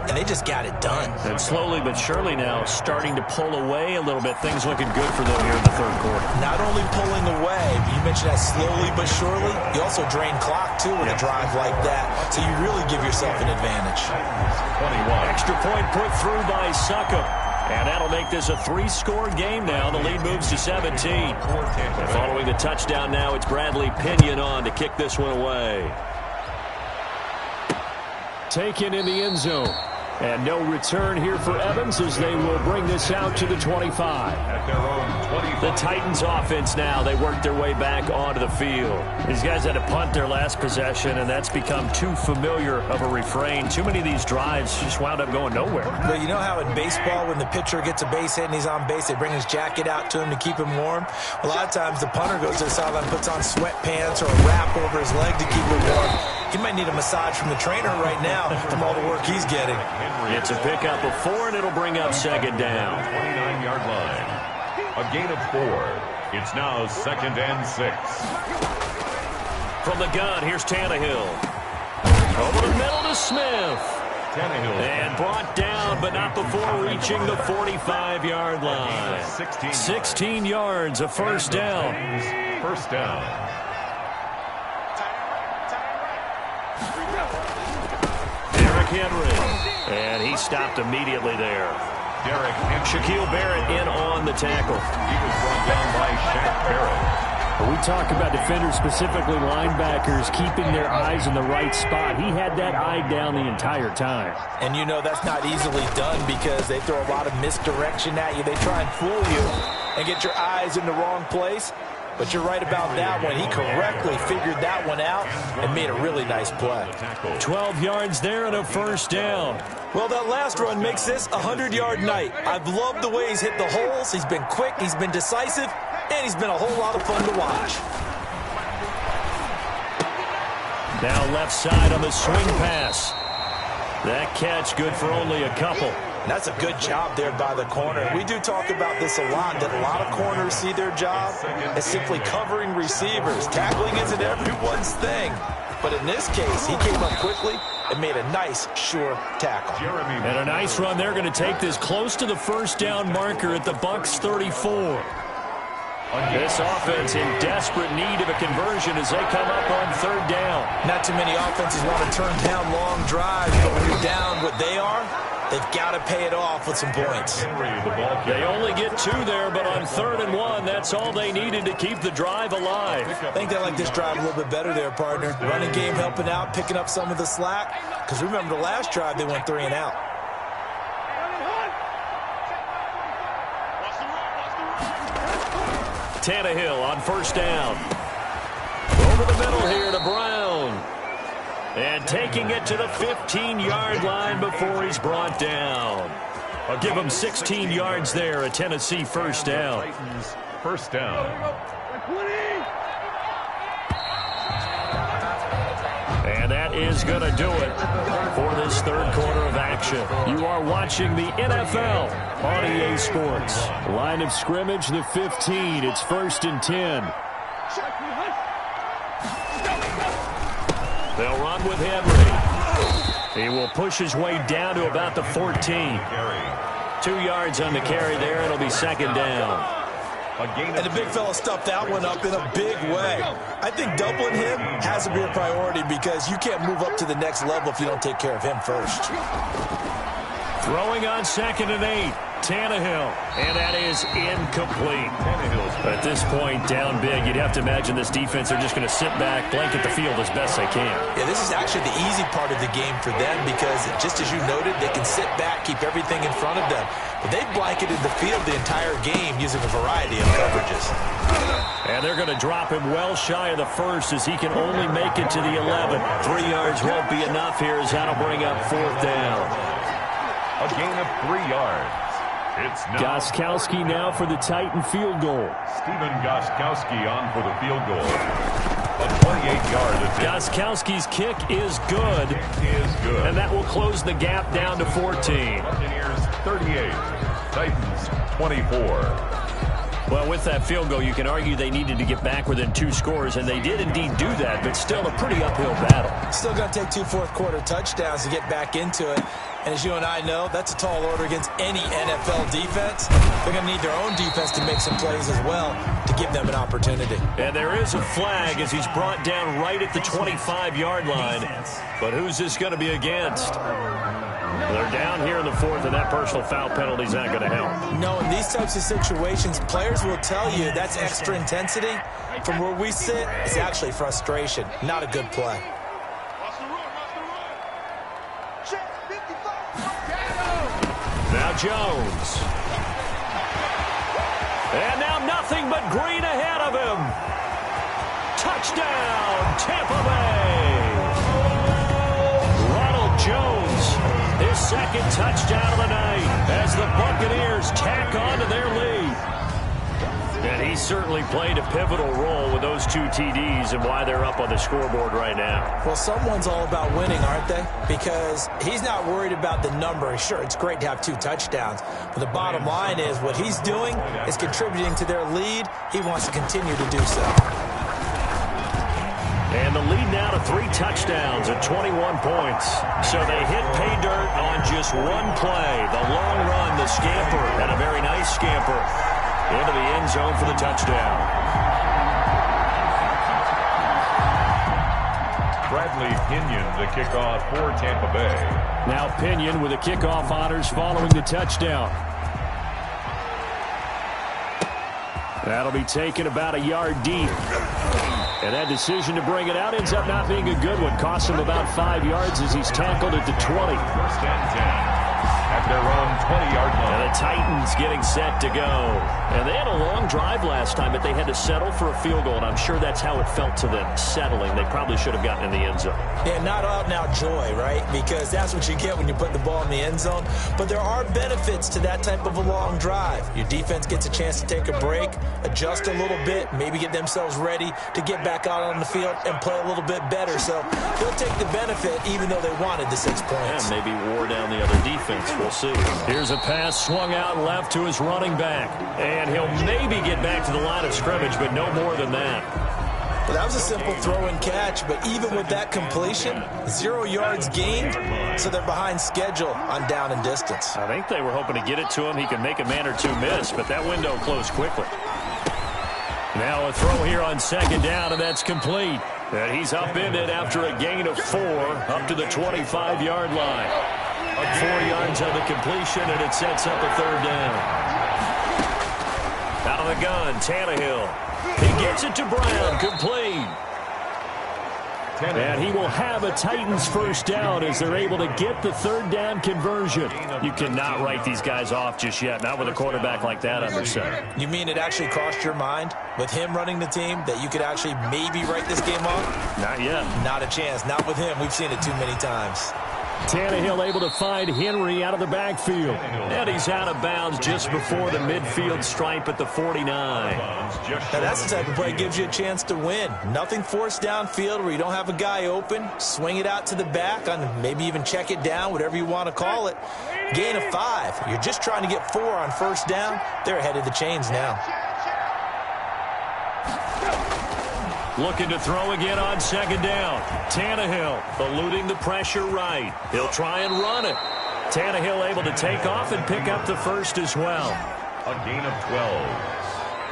And they just got it done. And slowly but surely now starting to pull away a little bit. Things looking good for them here in the 3rd quarter. Not only pulling away, but you mentioned that slowly but surely. You also drain clock, too, with a drive like that. So you really give yourself an advantage. 21. Extra point put through by Succop. And that'll make this a 3-score game now. The lead moves to 17. And following the touchdown now, it's Bradley Pinion on to kick this one away. Taken in the end zone. And no return here for Evans as they will bring this out to the 25. At their own 25. The Titans offense now. They work their way back onto the field. These guys had to punt their last possession, and that's become too familiar of a refrain. Too many of these drives just wound up going nowhere. Well, you know how in baseball when the pitcher gets a base hit and he's on base, they bring his jacket out to him to keep him warm? A lot of times the punter goes to the sideline, puts on sweatpants or a wrap over his leg to keep him warm. He might need a massage from the trainer right now from all the work he's getting. It's a pickup of 4, and it'll bring up 2nd down. 29-yard line. A gain of 4. It's now 2nd and 6. From the gun, here's Tannehill. Over the middle to Smith. Tannehill. And brought down, but not before reaching the 45-yard line. 16 yards, a 1st down. 1st down. Henry. And he stopped immediately there. Derek Henry. Shaquille Barrett in on the tackle. He was brought down by Shaq Barrett. We talk about defenders, specifically linebackers, keeping their eyes in the right spot. He had that eye down the entire time. And you know that's not easily done because they throw a lot of misdirection at you. They try and fool you and get your eyes in the wrong place. But you're right about that one. He correctly figured that one out and made a really nice play. 12 yards there and a 1st down. Well, that last run makes this a 100-yard night. I've loved the way he's hit the holes. He's been quick, he's been decisive, and he's been a whole lot of fun to watch. Now left side on the swing pass. That catch good for only a couple. That's a good job there by the corner. We do talk about this a lot, that a lot of corners see their job as simply covering receivers. Tackling isn't everyone's thing. But in this case, he came up quickly and made a nice, sure tackle. And a nice run. They're going to take this close to the first down marker at the Bucs 34. This offense in desperate need of a conversion as they come up on third down. Not too many offenses want to turn down long drives, but when you're down what they are, they've got to pay it off with some points. They only get 2 there, but on 3rd and 1, that's all they needed to keep the drive alive. I think they like this drive a little bit better there, partner. Running game helping out, picking up some of the slack. Because remember the last drive, they went 3 and out. Tannehill on first down. Over the middle here to Brown. And taking it to the 15-yard line before he's brought down. I'll give him 16 yards there, a Tennessee first down. First down. And that is going to do it for this third quarter of action. You are watching the NFL on EA Sports. Line of scrimmage, the 15. It's 1st and 10. They'll run with Henry. He will push his way down to about the 14. 2 yards on the carry there. It'll be second down. And the big fella stuffed that one up in a big way. I think doubling him has to be a priority because you can't move up to the next level if you don't take care of him first. Throwing on 2nd and 8. Tannehill, and that is incomplete. At this point, down big, you'd have to imagine this defense are just going to sit back, blanket the field as best they can. Yeah, this is actually the easy part of the game for them because, just as you noted, they can sit back, keep everything in front of them. But they've blanketed the field the entire game using a variety of coverages. And they're going to drop him well shy of the first as he can only make it to the 11. 3 yards won't be enough here as that'll bring up 4th down. A gain of 3 yards. It's Gostkowski now for the Titan field goal. Stephen Gostkowski on for the field goal. A 28-yard attempt. Gostkowski's kick is good. And that will close the gap down to 14. Buccaneers 38. Titans 24. Well, with that field goal, you can argue they needed to get back within 2 scores, and they did indeed do that, but still a pretty uphill battle. Still going to take 2 fourth-quarter touchdowns to get back into it. And as you and I know, that's a tall order against any NFL defense. They're going to need their own defense to make some plays as well to give them an opportunity. And there is a flag as he's brought down right at the 25-yard line. But who's this going to be against? They're down here in the 4th, and that personal foul penalty is not going to help. No, in these types of situations, players will tell you that's extra intensity. From where we sit, it's actually frustration. Not a good play. Now Jones. And now nothing but green ahead of him. Touchdown, Tampa Bay. Ronald Jones, his 2nd touchdown of the night as the Buccaneers tack on to their lead. And he certainly played a pivotal role with those 2 TDs and why they're up on the scoreboard right now. Well, someone's all about winning, aren't they? Because he's not worried about the number. Sure, it's great to have 2 touchdowns. But the bottom line is what he's doing is contributing to their lead. He wants to continue to do so. And the lead now to 3 touchdowns at 21 points. So they hit pay dirt on just 1 play. The long run, the scamper, and a very nice scamper into the end zone for the touchdown. Bradley Pinion, the kickoff for Tampa Bay. Now Pinion with the kickoff honors following the touchdown. That'll be taken about a yard deep. And that decision to bring it out ends up not being a good one. Cost him about 5 yards as he's tackled at the 20. First and 10. at their own 20-yard line. And the Titans getting set to go. And they had a long drive last time, but they had to settle for a field goal, and I'm sure that's how it felt to them, settling. They probably should have gotten in the end zone. Yeah, not out-and-out joy, right? Because that's what you get when you put the ball in the end zone. But there are benefits to that type of a long drive. Your defense gets a chance to take a break, adjust a little bit, maybe get themselves ready to get back out on the field and play a little bit better. So they'll take the benefit even though they wanted the 6 points. And maybe wore down the other defense. We'll see. Here's a pass swung out left to his running back. And he'll maybe get back to the line of scrimmage, but no more than that. Well, that was a simple throw and catch, but even with that completion, 0 yards gained, so they're behind schedule on down and distance. I think they were hoping to get it to him. He could make a man or two miss, but that window closed quickly. Now a throw here on second down, and that's complete. And he's upended after a gain of 4 up to the 25-yard line. 4 yards on the completion, and it sets up a third down. Out of the gun, Tannehill. He gets it to Brown, complete. And he will have a Titans first down as they're able to get the third down conversion. You cannot write these guys off just yet, not with a quarterback like that under center. You mean it actually crossed your mind with him running the team that you could actually maybe write this game off? Not yet. Not a chance. Not with him. We've seen it too many times. Tannehill able to find Henry out of the backfield. And he's out of bounds just before the midfield stripe at the 49. Now that's the type of play that gives you a chance to win. Nothing forced downfield where you don't have a guy open. Swing it out to the back, on maybe even check it down, whatever you want to call it. Gain of 5. You're just trying to get 4 on first down. They're ahead of the chains now. Looking to throw again on second down. Tannehill eluding the pressure right. He'll try and run it. Tannehill able to take off and pick up the first as well. A gain of 12.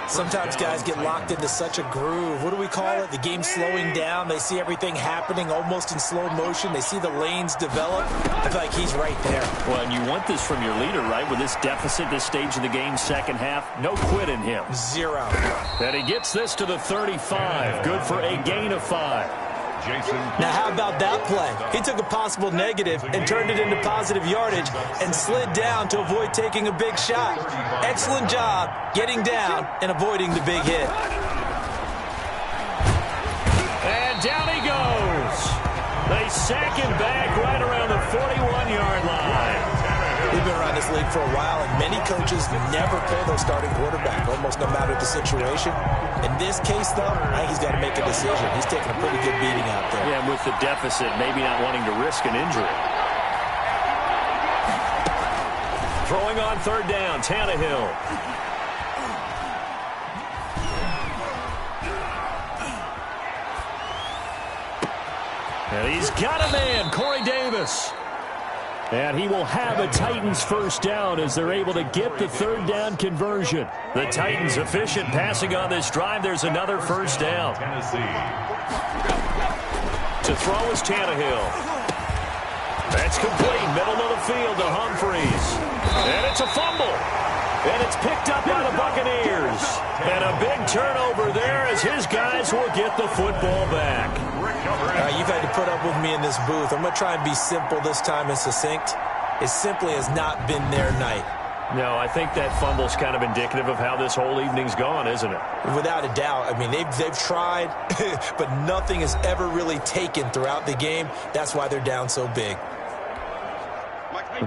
Sometimes guys get locked into such a groove. What do we call it? The game slowing down. They see everything happening almost in slow motion. They see the lanes develop. I feel like he's right there. Well, and you want this from your leader, right? With this deficit, this stage of the game, second half, no quit in him. 0. And he gets this to the 35. Good for a gain of 5. Now, how about that play? He took a possible negative and turned it into positive yardage and slid down to avoid taking a big shot. Excellent job getting down and avoiding the big hit. And down he goes. They sack him back right around the 41-yard line. We've been around this league for a while, and many coaches never play their starting quarterback, almost no matter the situation. In this case, though, I think he's got to make a decision. He's taking a pretty good beating out there. Yeah, and with the deficit, maybe not wanting to risk an injury. Throwing on third down, Tannehill. And he's got a man, Corey Davis. And he will have a Titans first down as they're able to get the third down conversion. The Titans efficient passing on this drive. There's another first down. To throw is Tannehill. That's complete. Middle of the field to Humphreys. And it's a fumble. And it's picked up by the Buccaneers. And a big turnover there as his guys will get the football back. You've had to put up with me in this booth. I'm going to try and be simple this time and succinct. It simply has not been their night. No, I think that fumble's kind of indicative of how this whole evening's gone, isn't it? Without a doubt. I mean, they've tried, but nothing is ever really taken throughout the game. That's why they're down so big.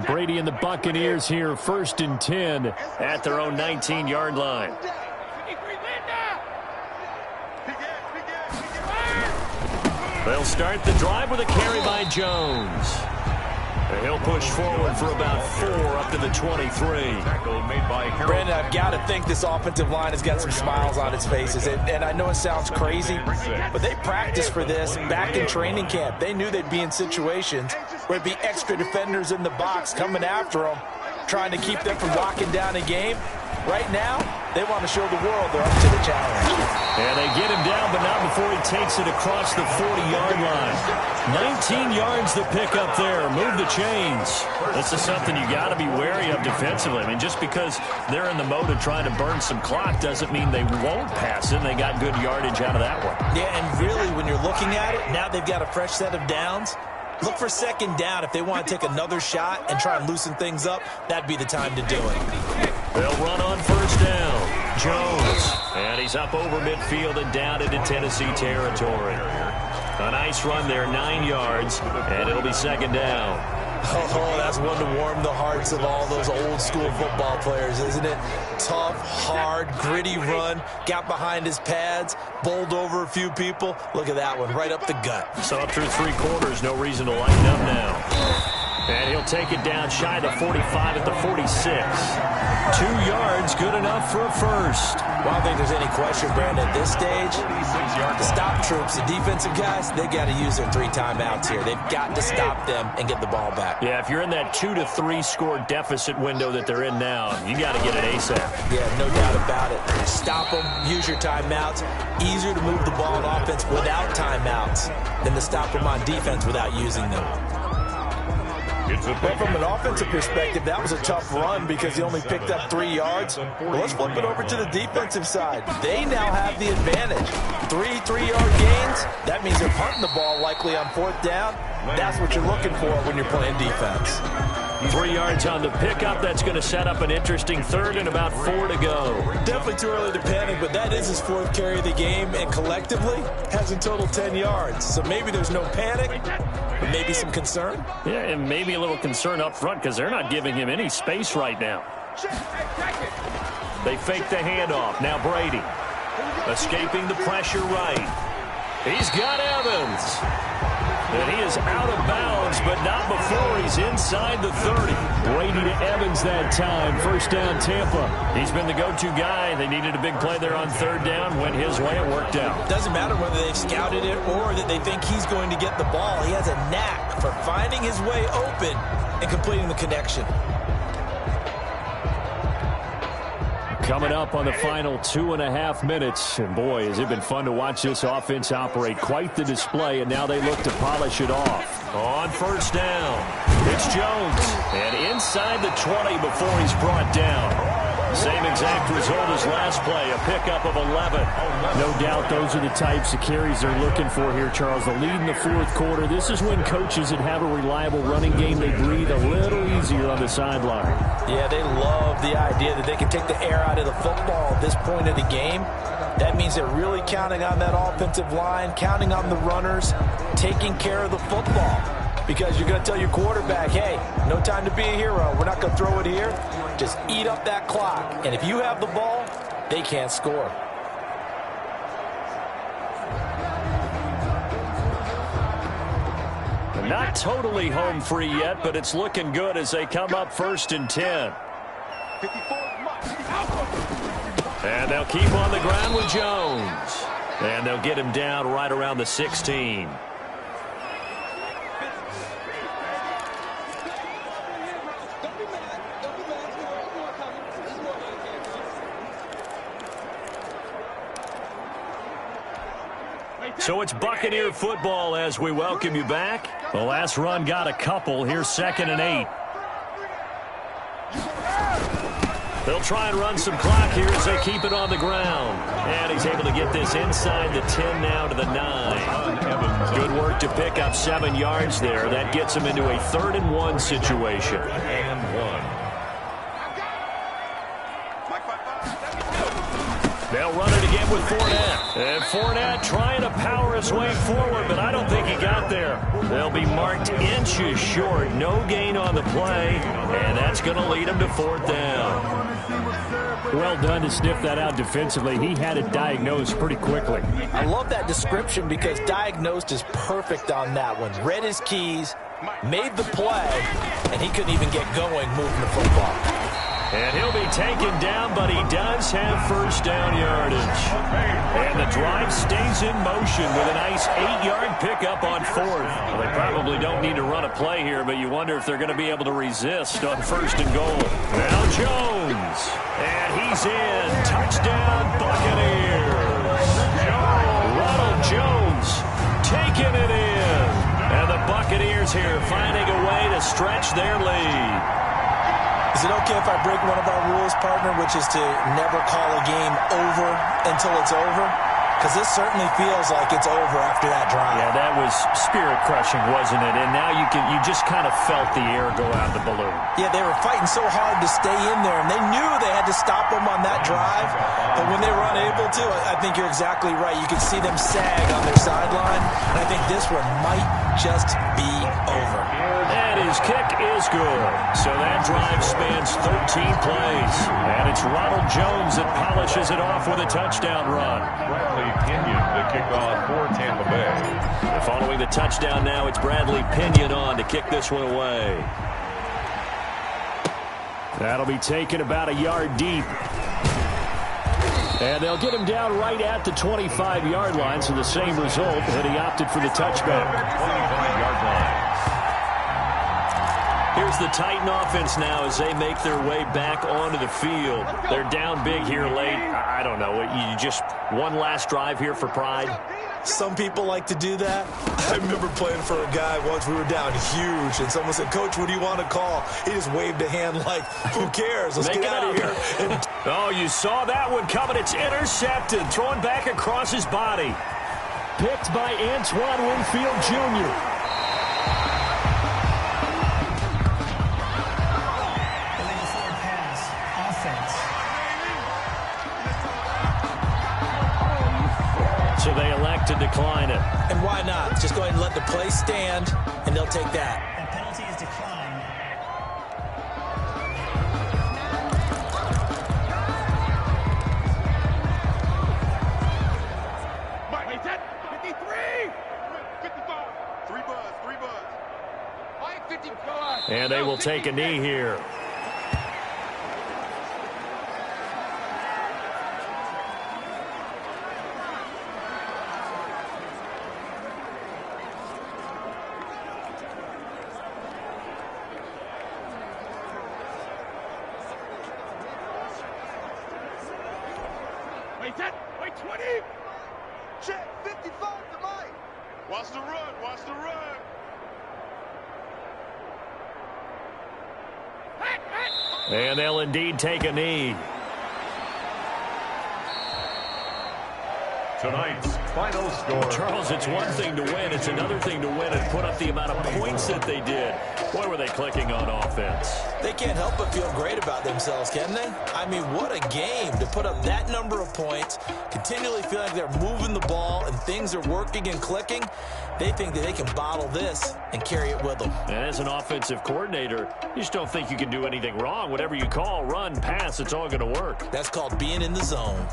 Brady and the Buccaneers here, 1st and 10 at their own 19-yard line. They'll start the drive with a carry by Jones. And he'll push forward for about 4 up to the 23. Brandon, I've got to think this offensive line has got some smiles on its faces. And I know it sounds crazy, but they practiced for this back in training camp. They knew they'd be in situations where there'd be extra defenders in the box coming after them, trying to keep them from locking down a game. Right now, they want to show the world they're up to the challenge. And they get him down, but not before he takes it across the 40-yard line. 19 yards to pick up there. Move the chains. This is something you got to be wary of defensively. I mean, just because they're in the mode of trying to burn some clock doesn't mean they won't pass it. They got good yardage out of that one. Yeah, and really, when you're looking at it, now they've got a fresh set of downs. Look for second down. If they want to take another shot and try and loosen things up, that'd be the time to do it. They'll run on first down. Jones. And he's up over midfield and down into Tennessee territory. A nice run there, 9 yards, and it'll be second down. Oh, that's one to warm the hearts of all those old-school football players, isn't it? Tough, hard, gritty run, got behind his pads, bowled over a few people. Look at that one, right up the gut. So up through 3 quarters, no reason to lighten up now. And he'll take it down shy of the 45 at the 46. 2 yards, good enough for a first. Well, I don't think there's any question, Brandon, at this stage, the stop troops, the defensive guys, they got to use their 3 timeouts here. They've got to stop them and get the ball back. Yeah, if you're in that 2 to 3 score deficit window that they're in now, you got to get it ASAP. Yeah, no doubt about it. Stop them, use your timeouts. Easier to move the ball on offense without timeouts than to stop them on defense without using them. Well, from an offensive perspective, that was a tough run because he only picked up 3 yards. Well, let's flip it over to the defensive side. They now have the advantage. 3 3-yard gains. That means they're punting the ball likely on 4th down. That's what you're looking for when you're playing defense. 3 yards on the pickup. That's going to set up an interesting 3rd and about 4 to go. Definitely too early to panic, but that is his 4th carry of the game, and collectively has in total 10 yards. So maybe there's no panic, but maybe some concern. Yeah, and maybe a little concern up front because they're not giving him any space right now. They fake the handoff. Now Brady escaping the pressure right. He's got Evans. And he is out of bounds, but not before he's inside the 30. Brady to Evans that time. First down, Tampa. He's been the go-to guy. They needed a big play there on 3rd down. Went his way. It worked out. Doesn't matter whether they've scouted it or that they think he's going to get the ball. He has a knack for finding his way open and completing the connection. Coming up on the final 2.5 minutes. And boy, has it been fun to watch this offense operate. Quite the display, and now they look to polish it off. On first down, it's Jones. And inside the 20 before he's brought down. Same exact result as last play, a pickup of 11. No doubt those are the types of carries they're looking for here, Charles. The lead in the 4th quarter. This is when coaches that have a reliable running game, they breathe a little easier on the sideline. Yeah, they love the idea that they can take the air out of the football at this point of the game. That means they're really counting on that offensive line, counting on the runners, taking care of the football. Because you're going to tell your quarterback, hey, no time to be a hero. We're not going to throw it here. Just eat up that clock. And if you have the ball, they can't score. Not totally home free yet, but it's looking good as they come up 1st and 10. And they'll keep on the ground with Jones. And they'll get him down right around the 16. So it's Buccaneer football as we welcome you back. The last run got a couple. Here's 2nd and 8. They'll try and run some clock here as they keep it on the ground. And he's able to get this inside the 10 now to the 9. Good work to pick up 7 yards there. That gets him into a 3rd and 1 situation. They'll run it again with Fournette. And Fournette trying to power his way forward, but I don't think he got there. They'll be marked inches short. No gain on the play, and that's going to lead him to 4th down. Well done to sniff that out defensively. He had it diagnosed pretty quickly. I love that description because diagnosed is perfect on that one. Read his keys, made the play, and he couldn't even get going moving the football. And he'll be taken down, but he does have 1st down yardage. And the drive stays in motion with a nice 8-yard pickup on 4th. Well, they probably don't need to run a play here, but you wonder if they're going to be able to resist on 1st and goal. Now Jones. And he's in. Touchdown, Buccaneers. Ronald Jones taking it in. And the Buccaneers here finding a way to stretch their lead. Is it okay if I break one of our rules, partner, which is to never call a game over until it's over? because this certainly feels like it's over after that drive. Yeah, that was spirit-crushing, wasn't it? And now you just kind of felt the air go out of the balloon. Yeah, they were fighting so hard to stay in there, and they knew they had to stop them on that drive. But when they were unable to, I think you're exactly right. You could see them sag on their sideline, and I think this one might just be over. And his kick is good. So that drive spans 13 plays. And it's Ronald Jones that polishes it off with a touchdown run. Bradley Pinion to kick off for Tampa Bay. And following the touchdown now, it's Bradley Pinion on to kick this one away. That'll be taken about a yard deep. And they'll get him down right at the 25-yard line, so the same result, but he opted for the touchback. 25-yard line. Here's the Titan offense now as they make their way back onto the field. They're down big here late. I don't know. You just one last drive here for pride? Some people like to do that. I remember playing for a guy once. We were down huge, and someone said, "Coach, what do you want to call?" He just waved a hand like, who cares? Let's get out of here. Oh, you saw that one coming. It's intercepted. Thrown back across his body. Picked by Antoine Winfield Jr. So they elect to decline it. And why not? Just go ahead and let the play stand, and they'll take that. That penalty is declined. Mike, 53! 55! 3 buzz. Mike, 55! And they will take a knee here. Wait, 20! Check, 55 to Mike! Watch the run! And they'll indeed take a knee. Tonight's final score. Charles, it's one thing to win. It's another thing to win and put up the amount of points that they did. Boy, were they clicking on offense. They can't help but feel great about themselves, can they? I mean, what a game to put up that number of points, continually feel like they're moving the ball and things are working and clicking. They think that they can bottle this and carry it with them. And as an offensive coordinator, you just don't think you can do anything wrong. Whatever you call, run, pass, it's all going to work. That's called being in the zone.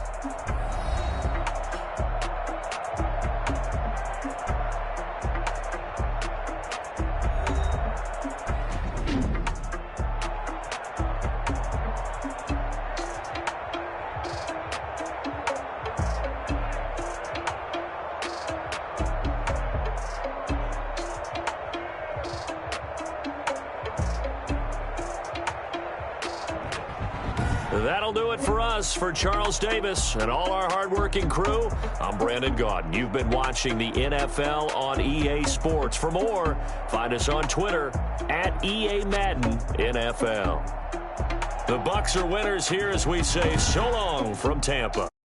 That'll do it for us. For Charles Davis and all our hardworking crew, I'm Brandon Gaudin. You've been watching the NFL on EA Sports. For more, find us on Twitter at EA Madden NFL. The Bucs are winners here as we say so long from Tampa.